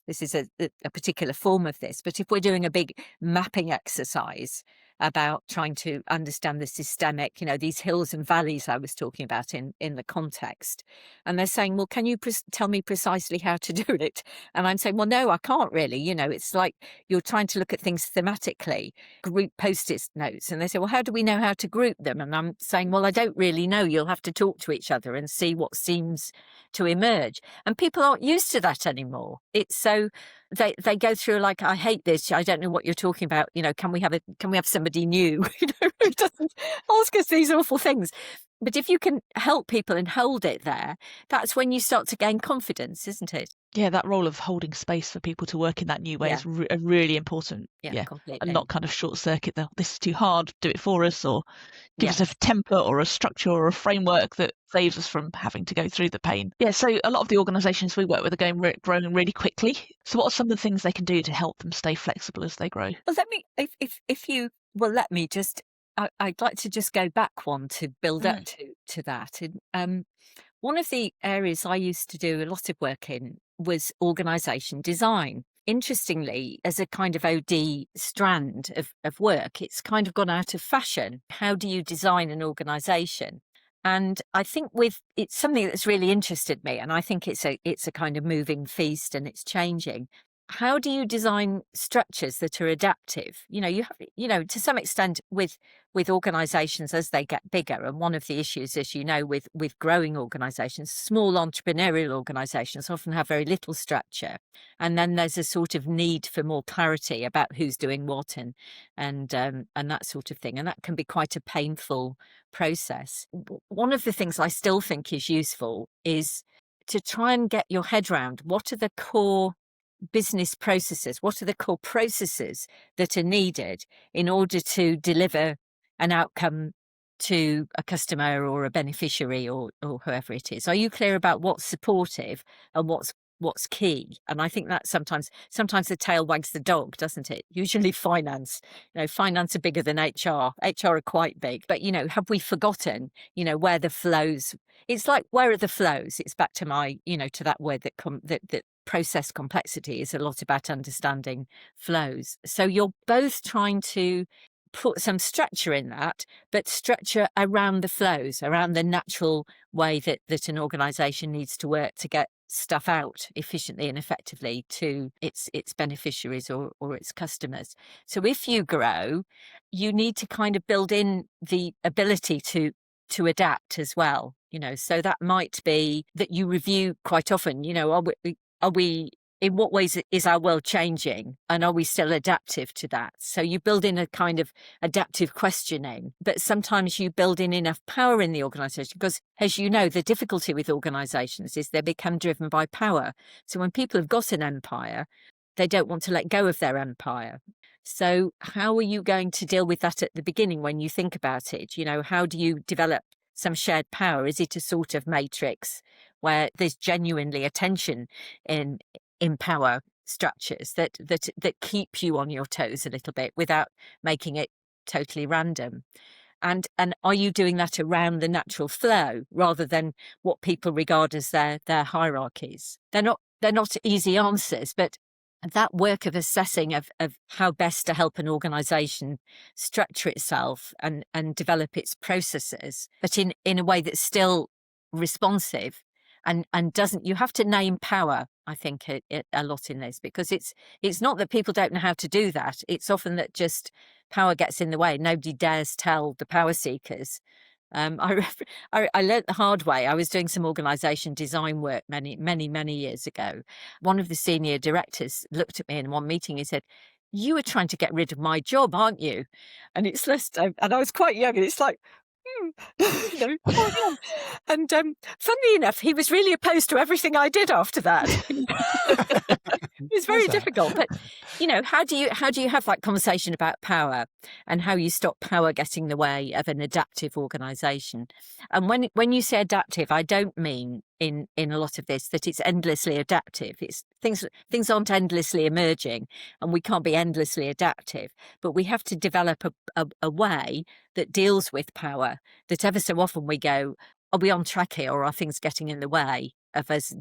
this is a particular form of this, but if we're doing a big mapping exercise about trying to understand the systemic, these hills and valleys I was talking about in the context, and they're saying, well, can you tell me precisely how to do it? And I'm saying, well, no, I can't really. It's like you're trying to look at things thematically, group post-it notes, and they say, well, how do we know how to group them? And I'm saying, well, I don't really know. You'll have to talk to each other and see what seems to emerge. And people aren't used to that anymore. It's so they go through like, I hate this. I don't know what you're talking about. Can we have somebody new who doesn't ask us these awful things? But if you can help people and hold it there, that's when you start to gain confidence, isn't it? Yeah, that role of holding space for people to work in that new way is really important. Yeah, completely. And not kind of short circuit this is too hard, do it for us, or give us a template or a structure or a framework that saves us from having to go through the pain. Yeah, so a lot of the organisations we work with are growing really quickly. So what are some of the things they can do to help them stay flexible as they grow? Well, if you will let me just, I'd like to just go back one to build up to that. And one of the areas I used to do a lot of work in was organisation design. Interestingly, as a kind of OD strand of work, it's kind of gone out of fashion. How do you design an organisation? And I think it's something that's really interested me, and I think it's a kind of moving feast, and it's changing. How do you design structures that are adaptive? You have, to some extent with organisations as they get bigger. And one of the issues, as you know, with growing organisations, small entrepreneurial organisations often have very little structure. And then there's a sort of need for more clarity about who's doing what and that sort of thing. And that can be quite a painful process. One of the things I still think is useful is to try and get your head around what are the core business processes, what are the core processes that are needed in order to deliver an outcome to a customer or a beneficiary or whoever it is. Are you clear about what's supportive and what's key? And I think that sometimes the tail wags the dog, doesn't it? Usually finance, finance are bigger than HR. HR are quite big, but have we forgotten, where the flows? It's like, where are the flows? It's back to my, to that word that process complexity is a lot about understanding flows. So you're both trying to put some structure in that, but structure around the flows, around the natural way that an organisation needs to work to get stuff out efficiently and effectively to its beneficiaries or its customers. So if you grow, you need to kind of build in the ability to adapt as well. So that might be that you review quite often, are we in what ways is our world changing, and are we still adaptive to that? So you build in a kind of adaptive questioning, but sometimes you build in enough power in the organisation, because as you know, the difficulty with organisations is they become driven by power. So when people have got an empire, they don't want to let go of their empire. So how are you going to deal with that at the beginning when you think about it? How do you develop some shared power? Is it a sort of matrix where there's genuinely a tension in power structures that keep you on your toes a little bit without making it totally random? And are you doing that around the natural flow rather than what people regard as their hierarchies? They're not easy answers, but that work of assessing of how best to help an organisation structure itself and develop its processes, but in a way that's still responsive and doesn't, you have to name power, I think, a lot in this, because it's not that people don't know how to do that. It's often that just power gets in the way. Nobody dares tell the power seekers I learnt the hard way. I was doing some organisation design work many years ago. One of the senior directors looked at me in one meeting. He said, "You were trying to get rid of my job, aren't you?" And it's less. And I was quite young, and it's like, oh yeah. And funnily enough, he was really opposed to everything I did after that. It was very difficult, but how do you have that conversation about power and how you stop power getting in the way of an adaptive organisation? And when you say adaptive, I don't mean in a lot of this that it's endlessly adaptive. It's things aren't endlessly emerging, and we can't be endlessly adaptive. But we have to develop a way that deals with power. That ever so often we go, are we on track here, or are things getting in the way of us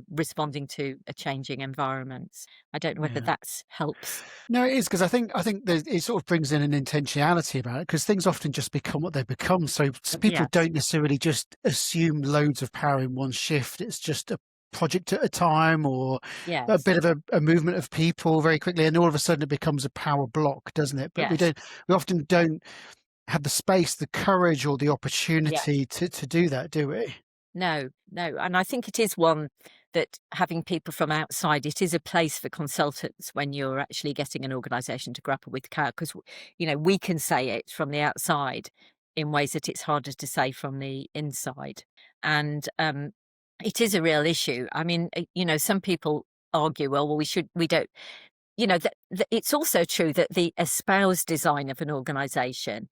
responding to a changing environment? I don't know whether that helps. No, it is, because I think it sort of brings in an intentionality about it, because things often just become what they become. So people don't necessarily just assume loads of power in one shift. It's just a project at a time, or a bit of a movement of people very quickly, and all of a sudden it becomes a power block, doesn't it? But we often don't have the space, the courage, or the opportunity to do that, do we? No. And I think it is one that having people from outside, it is a place for consultants when you're actually getting an organisation to grapple with power, because, we can say it from the outside in ways that it's harder to say from the inside. And it is a real issue. I mean, some people argue, well, we don't, it's also true that the espoused design of an organisation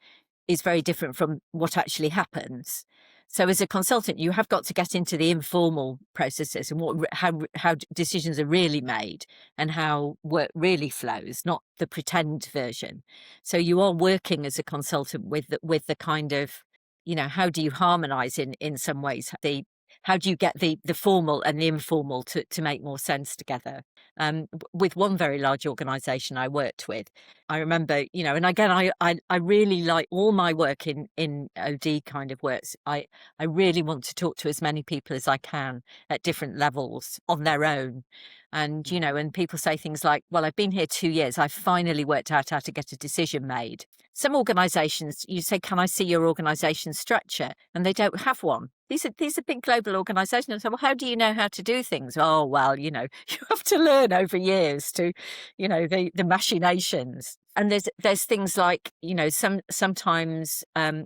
is very different from what actually happens. So as a consultant, you have got to get into the informal processes and how decisions are really made and how work really flows, not the pretend version. So you are working as a consultant with the kind of, how do you harmonise in some ways how do you get the formal and the informal to make more sense together? With one very large organisation I worked with, I remember, and again, I really like all my work in OD kind of works. I really want to talk to as many people as I can at different levels on their own. And, and people say things like, well, I've been here 2 years. I've finally worked out how to get a decision made. Some organisations, you say, can I see your organisation structure? And they don't have one. These are big global organisations. I say, well, how do you know how to do things? Oh, well, you have to learn over years to, the machinations. And there's things like, sometimes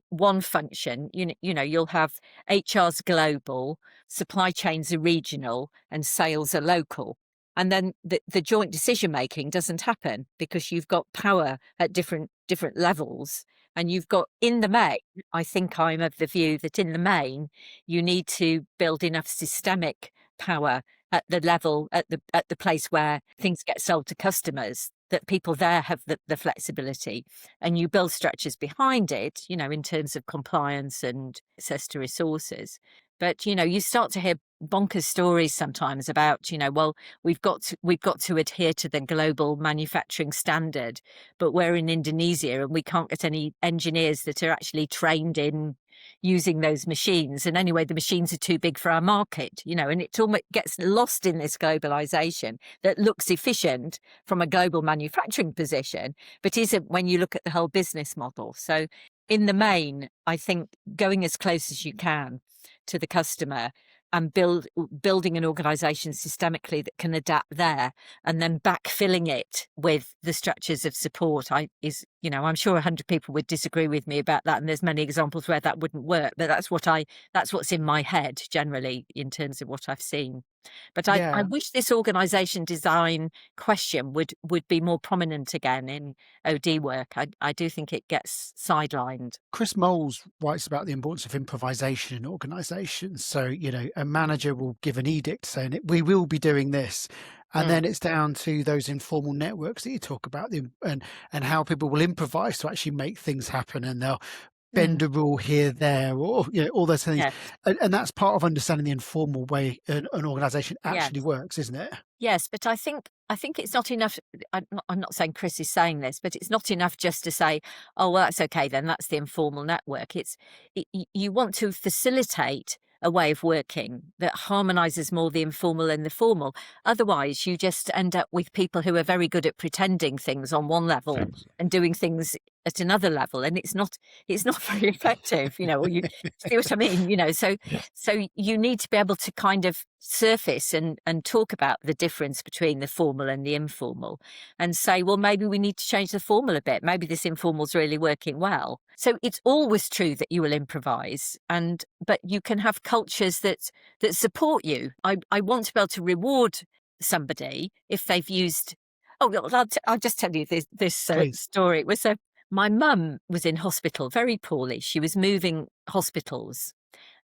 one function, you'll have HR's global, supply chains are regional, and sales are local. And then the joint decision making doesn't happen because you've got power at different levels. And you've got, in the main, I think I'm of the view that in the main, you need to build enough systemic power at the level, at the place where things get sold to customers, that people there have the flexibility, and you build structures behind it, in terms of compliance and access to resources. But, you start to hear bonkers stories sometimes about, well, we've got to adhere to the global manufacturing standard, but we're in Indonesia and we can't get any engineers that are actually trained in using those machines. And anyway, the machines are too big for our market, and it almost gets lost in this globalization that looks efficient from a global manufacturing position, but isn't when you look at the whole business model. So in the main, I think going as close as you can to the customer and building an organisation systemically that can adapt there, and then backfilling it with the structures of support I'm sure 100 people would disagree with me about that, and there's many examples where that wouldn't work, but that's what's in my head generally in terms of what I've seen. But I wish this organisation design question would be more prominent again in OD work. I do think it gets sidelined. Chris Moles writes about the importance of improvisation in organisations. So, a manager will give an edict saying, we will be doing this. And then it's down to those informal networks that you talk about, and how people will improvise to actually make things happen, and they'll bend a rule here, there, or all those things. Yes. And that's part of understanding the informal way an organisation actually works, isn't it? Yes, but I think it's not enough. I'm not saying Chris is saying this, but it's not enough just to say, oh, well, that's okay then, that's the informal network. You want to facilitate a way of working that harmonises more the informal and the formal. Otherwise, you just end up with people who are very good at pretending things on one level and doing things at another level, and it's not very effective, or you see what I mean, so you need to be able to kind of surface and talk about the difference between the formal and the informal, and say, well, maybe we need to change the formal a bit, maybe this informal's really working well. So it's always true that you will improvise, but you can have cultures that support you. I want to be able to reward somebody if they've used. Oh, well, I'll just tell you this story. It was my mum was in hospital very poorly. She was moving hospitals.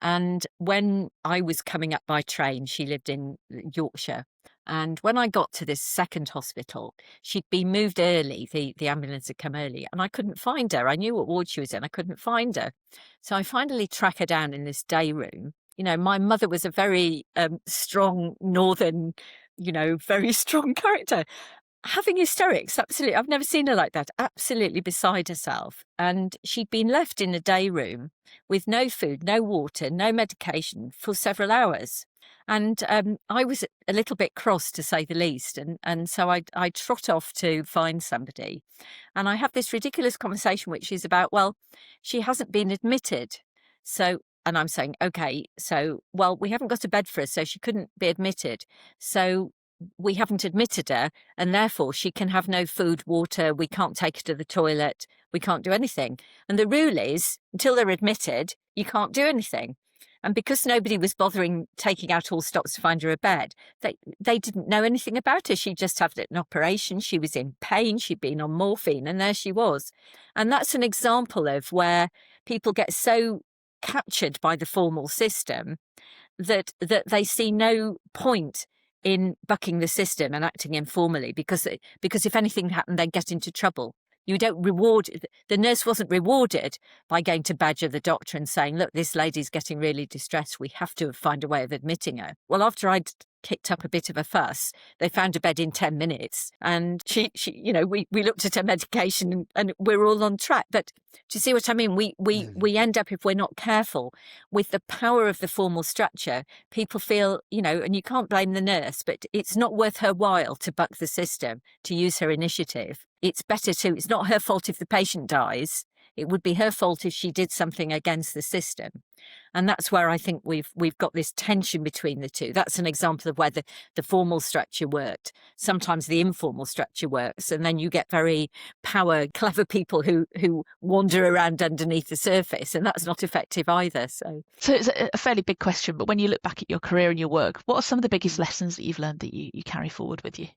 And when I was coming up by train, she lived in Yorkshire. And when I got to this second hospital, she'd been moved early. The ambulance had come early and I couldn't find her. I knew what ward she was in. I couldn't find her. So I finally track her down in this day room. My mother was a very strong northern, very strong character. Having hysterics, absolutely. I've never seen her like that, absolutely beside herself. And she'd been left in a day room with no food, no water, no medication for several hours. And I was a little bit cross, to say the least. And so I trot off to find somebody. And I have this ridiculous conversation, which is about, well, she hasn't been admitted. So, and I'm saying, okay, so, well, we haven't got a bed for her, so she couldn't be admitted. So we haven't admitted her, and therefore she can have no food, water, we can't take her to the toilet, we can't do anything. And the rule is, until they're admitted, you can't do anything. And because nobody was bothering taking out all stops to find her a bed, they didn't know anything about her. She just had an operation, she was in pain, she'd been on morphine, and there she was. And that's an example of where people get so captured by the formal system that they see no point in bucking the system and acting informally, because if anything happened, they'd get into trouble. You don't reward, the nurse wasn't rewarded by going to badger the doctor and saying, look, this lady's getting really distressed, we have to find a way of admitting her. Well, after I'd kicked up a bit of a fuss, they found a bed in 10 minutes, and she we looked at her medication and we're all on track. But do you see what I mean? We end up, if we're not careful, with the power of the formal structure, people feel, and you can't blame the nurse, but it's not worth her while to buck the system, to use her initiative. It's not her fault if the patient dies. It would be her fault if she did something against the system. And that's where I think we've got this tension between the two. That's an example of where the formal structure worked. Sometimes the informal structure works, and then you get very clever people who wander around underneath the surface, and that's not effective either. So it's a fairly big question, but when you look back at your career and your work, what are some of the biggest lessons that you've learned that you carry forward with you?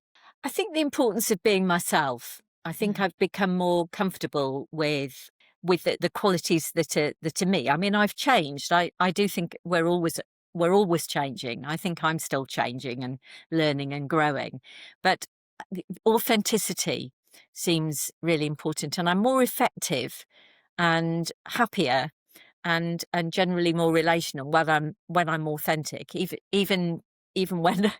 I think the importance of being myself. I think I've become more comfortable with the qualities that are me. I mean, I've changed. I do think we're always changing. I think I'm still changing and learning and growing. But authenticity seems really important, and I'm more effective and happier and generally more relational when I'm authentic, even when,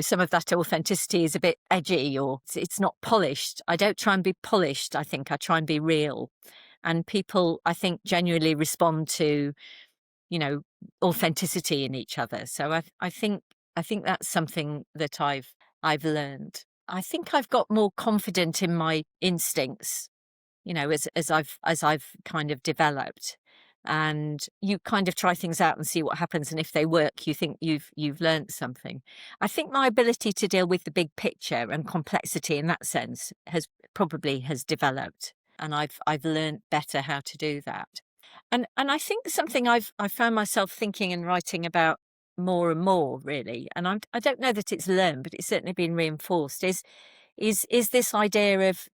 some of that authenticity is a bit edgy or it's not polished. I don't try and be polished. I think I try and be real. And people, I think, genuinely respond to, authenticity in each other. So I think that's something that I've learned. I think I've got more confident in my instincts, as I've kind of developed. And you kind of try things out and see what happens, and if they work, you think you've learned something. I think my ability to deal with the big picture and complexity in that sense has developed. And I've learned better how to do that. And I think something I've found myself thinking and writing about more and more, really, and I don't know that it's learned, but it's certainly been reinforced, is this idea of,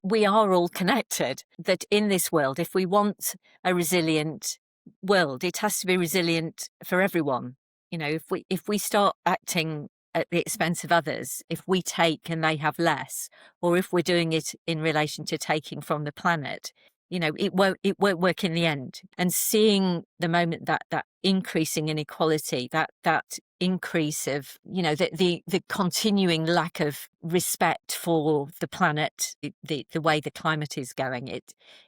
we are all connected, that in this world, if we want a resilient world, it has to be resilient for everyone. If we start acting at the expense of others, if we take and they have less, or if we're doing it in relation to taking from the planet, it won't work in the end. And seeing the moment that increasing inequality, that increase of, the continuing lack of respect for the planet, the way the climate is going,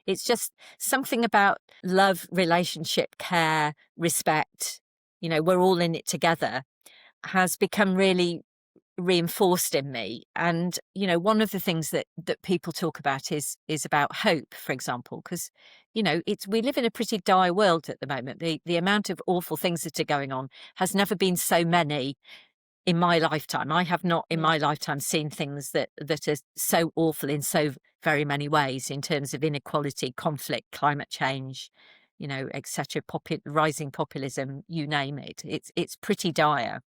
it's just something about love, relationship, care, respect, we're all in it together, has become really reinforced in me. And, you know, one of the things that people talk about is about hope, for example, because, you know, we live in a pretty dire world at the moment. The amount of awful things that are going on has never been so many in my lifetime. I have not in my lifetime seen things that are so awful in so very many ways, in terms of inequality, conflict, climate change, you know, etc., rising populism, you name it. It's pretty dire.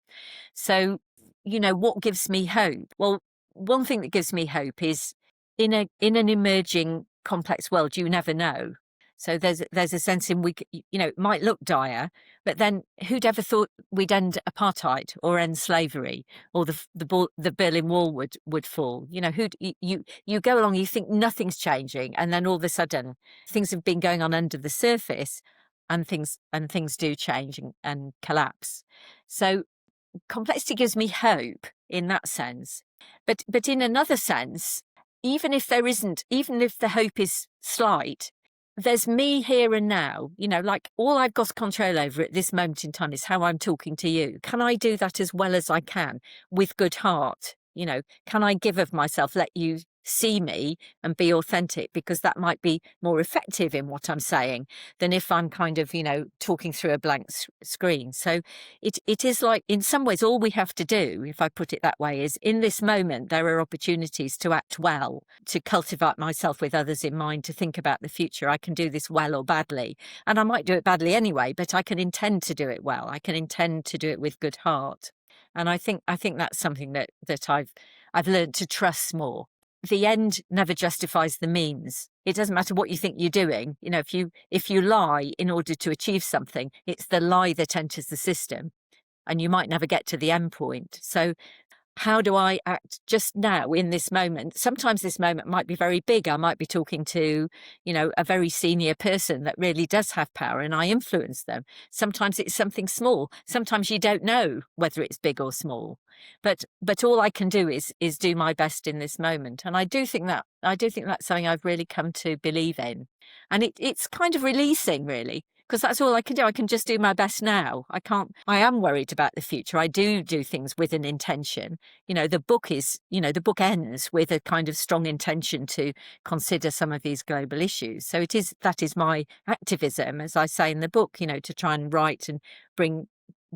So, you know, what gives me hope? Well, one thing that gives me hope is in an emerging complex world, you never know. So there's a sense in you know, it might look dire, but then who'd ever thought we'd end apartheid or end slavery, or the Berlin Wall would fall? You know, you go along, you think nothing's changing, and then all of a sudden things have been going on under the surface, and things do change and collapse. So complexity gives me hope in that sense. But in another sense, even if the hope is slight, there's me here and now. You know, like, all I've got control over at this moment in time is how I'm talking to you. Can I do that as well as I can with good heart? You know, can I give of myself, let you see me and be authentic, because that might be more effective in what I'm saying than if I'm kind of, you know, talking through a blank screen. So it is like, in some ways, all we have to do, if I put it that way, is in this moment there are opportunities to act well, to cultivate myself with others in mind, to think about the future. I can do this well or badly, and I might do it badly anyway, but I can intend to do it well. I can intend to do it with good heart. And I think that's something that I've learned to trust more. The end never justifies the means. It doesn't matter what you think you're doing. You know, if you lie in order to achieve something, it's the lie that enters the system, and you might never get to the end point. So how do I act just now in this moment? Sometimes this moment might be very big. I might be talking to, you know, a very senior person that really does have power, and I influence them. Sometimes it's something small. Sometimes you don't know whether it's big or small. But all I can do is do my best in this moment. And I do think that's something I've really come to believe in. And it's kind of releasing, really, because that's all I can do. I can just do my best now. I am worried about the future. I do things with an intention. You know, the book ends with a kind of strong intention to consider some of these global issues. So that is my activism, as I say in the book, you know, to try and write and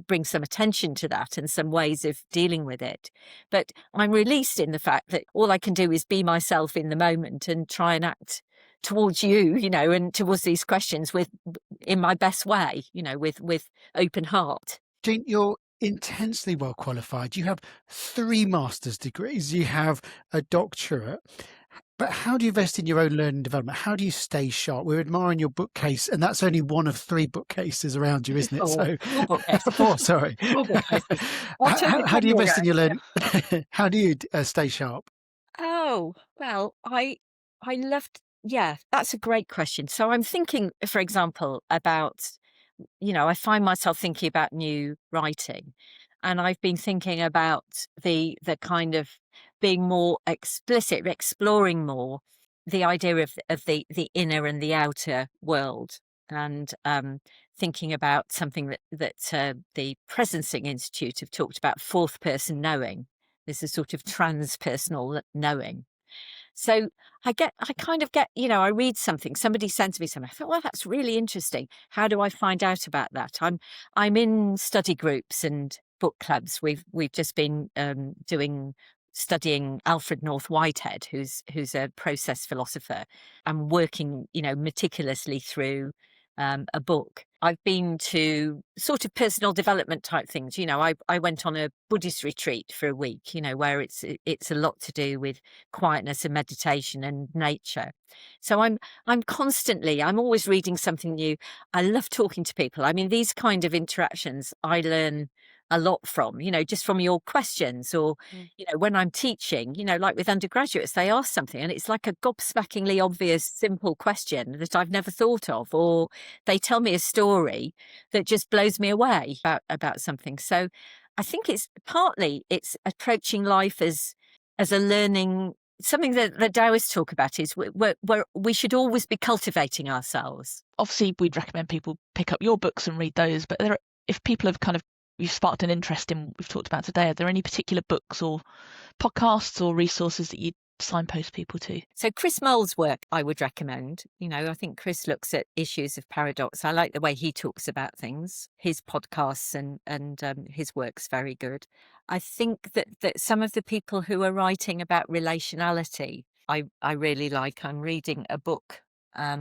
bring some attention to that and some ways of dealing with it. But I'm released in the fact that all I can do is be myself in the moment and try and act towards you, you know, and towards these questions in my best way, you know, with open heart. Jean, you're intensely well qualified. You have 3 master's degrees. You have a doctorate. But how do you invest in your own learning and development? How do you stay sharp? We're admiring your bookcase, and that's only one of 3 bookcases around you, isn't it? Four, sorry. How do you invest in your learning? How do you stay sharp? Oh, well, I loved, yeah, that's a great question. So I'm thinking, for example, about, you know, I find myself thinking about new writing, and I've been thinking about the kind of being more explicit, exploring more the idea of the inner and the outer world, and thinking about something that the Presencing Institute have talked about, 4th person knowing. This is sort of transpersonal knowing. So I kind of get, you know, I read something, somebody sends me something. I thought, well, that's really interesting. How do I find out about that? I'm in study groups and book clubs. We've just been studying Alfred North Whitehead, who's a process philosopher, and working, you know, meticulously through a book. I've been to sort of personal development type things. You know, I went on a Buddhist retreat for a week, you know, where it's a lot to do with quietness and meditation and nature. So I'm always reading something new. I love talking to people. I mean, these kind of interactions I learn a lot from, you know, just from your questions, or, you know, when I'm teaching, you know, like with undergraduates, they ask something and it's like a gobsmackingly obvious, simple question that I've never thought of, or they tell me a story that just blows me away about something. So I think it's approaching life as a learning. Something that the Taoists talk about is we should always be cultivating ourselves. Obviously, we'd recommend people pick up your books and read those, but if people have kind of you've sparked an interest in what we've talked about today. Are there any particular books or podcasts or resources that you'd signpost people to? So Chris Moll's work I would recommend. I think Chris looks at issues of paradox. I like the way he talks about things. His podcasts and his work's very good. I think that some of the people who are writing about relationality, I really like. I'm reading a book,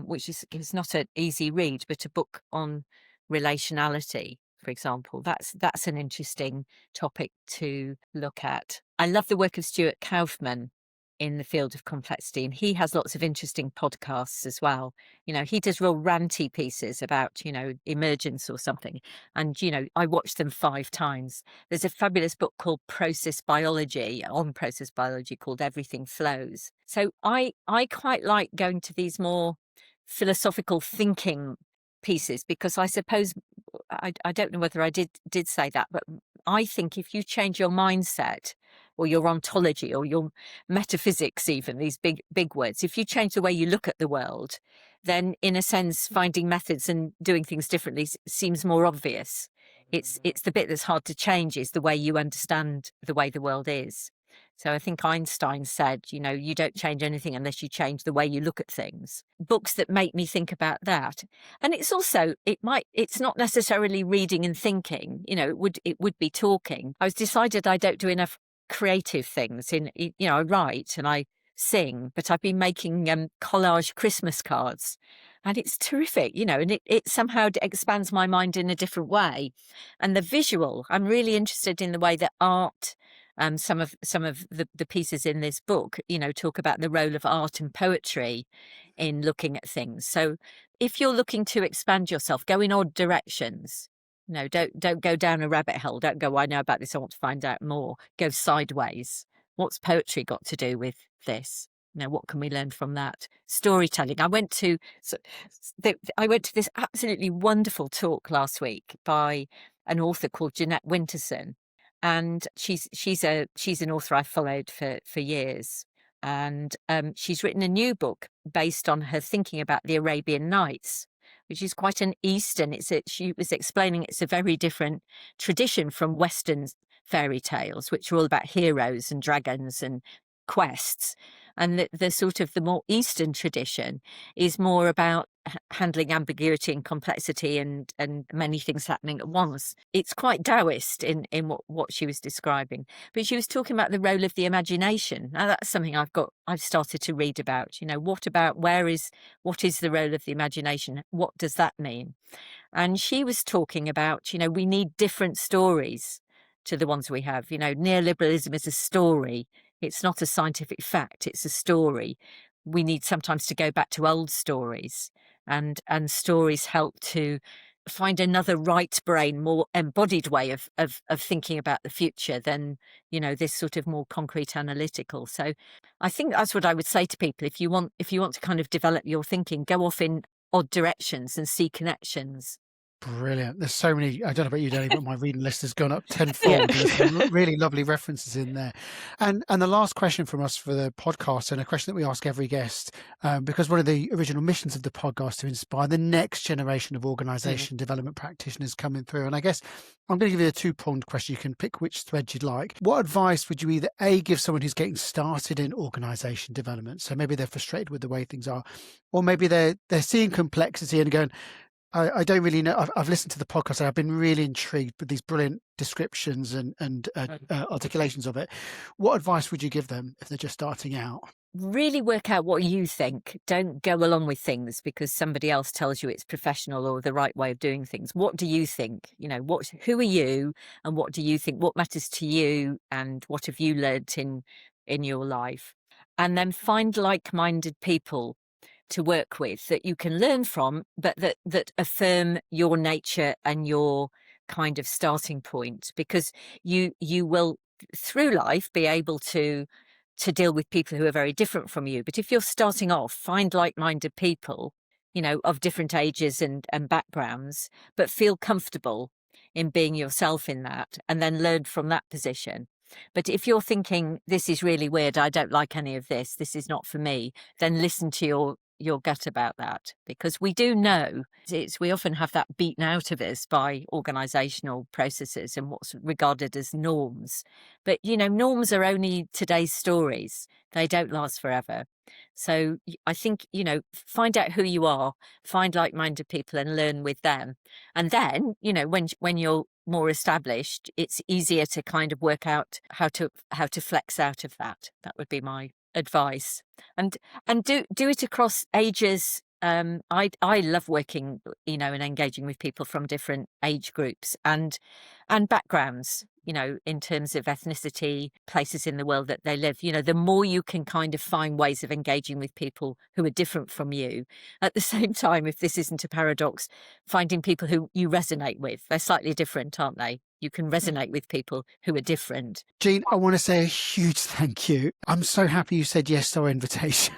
which is not an easy read, but a book on relationality, for example. That's an interesting topic to look at. I love the work of Stuart Kaufman in the field of complexity, and he has lots of interesting podcasts as well. He does real ranty pieces about emergence or something, and I watched them 5 times. There's a fabulous book called Process Biology, called Everything Flows. So I quite like going to these more philosophical thinking pieces, because I suppose I don't know whether I did say that, but I think if you change your mindset or your ontology or your metaphysics, even these big words, if you change the way you look at the world, then in a sense finding methods and doing things differently seems more obvious. It's the bit that's hard to change, is the way you understand the way the world is. So I think Einstein said, you don't change anything unless you change the way you look at things. Books that make me think about that. And it's also, it's not necessarily reading and thinking, it would be talking. I was decided I don't do enough creative things. I write and I sing, but I've been making collage Christmas cards, and it's terrific, and it somehow expands my mind in a different way. And the visual, I'm really interested in the way that art, some of the pieces in this book, talk about the role of art and poetry in looking at things. So if you're looking to expand yourself, go in odd directions. Don't go down a rabbit hole. Don't go, I know about this, I want to find out more. Go sideways. What's poetry got to do with this? What can we learn from that? Storytelling. I went to this absolutely wonderful talk last week by an author called Jeanette Winterson, and she's an author I've followed for years, and she's written a new book based on her thinking about the Arabian Nights, which is quite an Eastern. She was explaining it's a very different tradition from Western fairy tales, which are all about heroes and dragons and quests. And the sort of the more Eastern tradition is more about handling ambiguity and complexity and many things happening at once. It's quite Taoist in what she was describing. But she was talking about the role of the imagination. Now that's something I've started to read about. What is the role of the imagination? What does that mean? And she was talking about, we need different stories to the ones we have. Neoliberalism is a story. It's not a scientific fact. It's a story. We need sometimes to go back to old stories, and stories help to find another right brain, more embodied way of thinking about the future than, this sort of more concrete analytical. So I think that's what I would say to people. If you want to kind of develop your thinking, go off in odd directions and see connections. Brilliant. There's so many, I don't know about you, Danny, but my reading list has gone up tenfold. There's some really lovely references in there. And the last question from us for the podcast, and a question that we ask every guest, because one of the original missions of the podcast to inspire the next generation of organisation development practitioners coming through. And I guess I'm going to give you a 2-pronged question. You can pick which thread you'd like. What advice would you either give someone who's getting started in organisation development? So maybe they're frustrated with the way things are, or maybe they're seeing complexity and going, I don't really know. I've listened to the podcast and I've been really intrigued with these brilliant descriptions and articulations of it. What advice would you give them if they're just starting out? Really work out what you think. Don't go along with things because somebody else tells you it's professional or the right way of doing things. What do you think? Who are you and what do you think? What matters to you and what have you learned in your life? And then find like-minded people to work with that you can learn from, but that affirm your nature and your kind of starting point, because you will through life be able to deal with people who are very different from you. But if you're starting off, find like-minded people, of different ages and backgrounds, but feel comfortable in being yourself in that, and then learn from that position. But if you're thinking, this is really weird, I don't like any of this is not for me, then listen to your gut about that, because we do know we often have that beaten out of us by organisational processes and what's regarded as norms. But, norms are only today's stories. They don't last forever. So I think, find out who you are, find like-minded people and learn with them. And then, when you're more established, it's easier to kind of work out how to flex out of that. That would be my advice. And do it across ages. I love working, and engaging with people from different age groups and backgrounds, in terms of ethnicity, places in the world that they live. The more you can kind of find ways of engaging with people who are different from you. At the same time, if this isn't a paradox, finding people who you resonate with. They're slightly different, aren't they? You can resonate with people who are different. Jean, I want to say a huge thank you. I'm so happy you said yes to our invitation.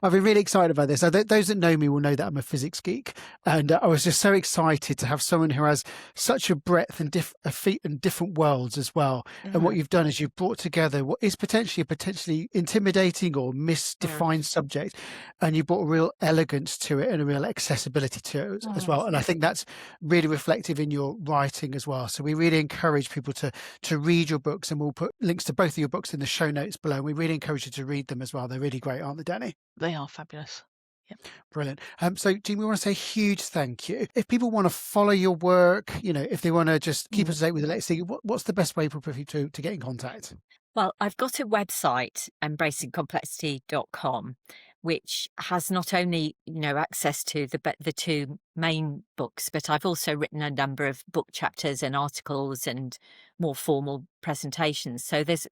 I've been really excited about this. Those that know me will know that I'm a physics geek. And I was just so excited to have someone who has such a breadth and a feet in different worlds as well. And what you've done is you've brought together what is potentially intimidating or misdefined subject. And you brought a real elegance to it and a real accessibility to it as well. And I think that's really reflective in your writing as well. So we really encourage people to read your books, and we'll put links to both of your books in the show notes below. We really encourage you to read them as well. They're really great, aren't they, Danny? They are fabulous. Yep. Brilliant. So, Jean, we want to say a huge thank you. If people want to follow your work, if they want to just keep us up to date with the latest thing, what's the best way for people to get in contact? Well, I've got a website, embracingcomplexity.com, which has not only, access to the two main books, but I've also written a number of book chapters and articles and more formal presentations. So there's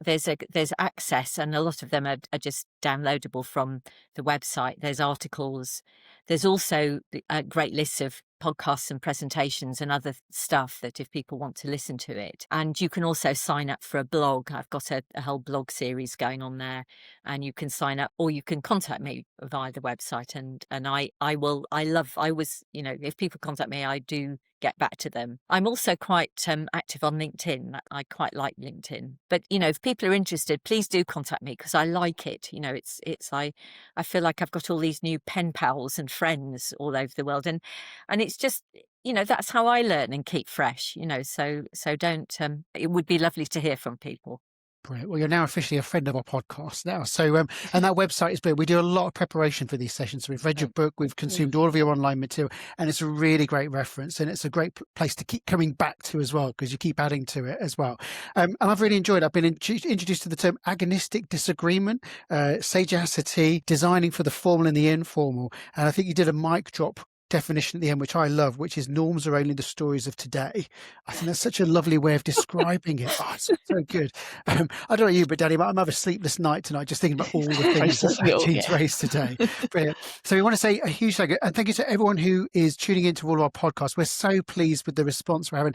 access, and a lot of them are just downloadable from the website. There's articles. There's also a great list of podcasts and presentations and other stuff that if people want to listen to it. And you can also sign up for a blog. I've got a whole blog series going on there, and you can sign up, or you can contact me via the website. And if people contact me, I do get back to them. I'm also quite active on LinkedIn. I quite like LinkedIn. But, if people are interested, please do contact me, because I like it. I feel like I've got all these new pen pals and friends all over the world. And it's just, that's how I learn and keep fresh, so don't, it would be lovely to hear from people. Brilliant. Well, you're now officially a friend of our podcast now. So, and that website is brilliant. We do a lot of preparation for these sessions. So we've read your book, we've consumed all of your online material, and it's a really great reference, and it's a great place to keep coming back to as well, because you keep adding to it as well. And I've really enjoyed it. I've been introduced to the term agonistic disagreement, sagacity, designing for the formal and the informal. And I think you did a mic drop definition at the end, which I love, which is norms are only the stories of today. I think that's such a lovely way of describing it. Oh, it's so good. I don't know about you, but Danny, I'm having a sleepless night tonight just thinking about all the things that Jean's raised today. Brilliant. So we want to say a huge thank you, and thank you to everyone who is tuning into all of our podcasts. We're so pleased with the response we're having.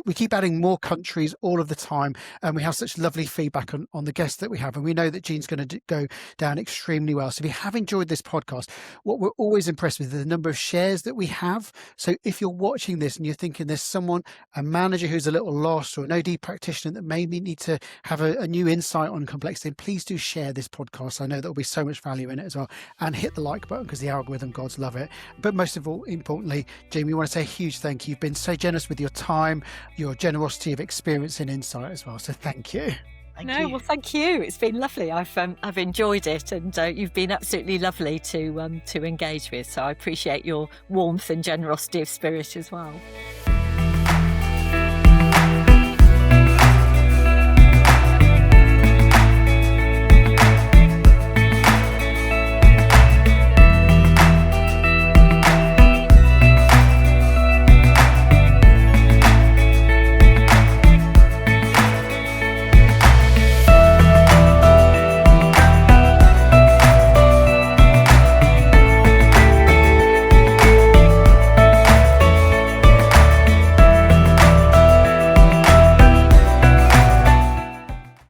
We keep adding more countries all of the time, and we have such lovely feedback on the guests that we have, and we know that Jean's going to go down extremely well. So if you have enjoyed this podcast, what we're always impressed with is the number of shares that we have. So if you're watching this and you're thinking there's someone, a manager who's a little lost, or an OD practitioner that maybe need to have a new insight on complexity, please do share this podcast. I know there'll be so much value in it as well. And hit the like button, because the algorithm gods love it. But most of all, importantly, Jamie, we want to say a huge thank you. You've been so generous with your time, your generosity of experience and insight as well. So thank you. Well, thank you. It's been lovely. I've enjoyed it, and you've been absolutely lovely to engage with. So I appreciate your warmth and generosity of spirit as well.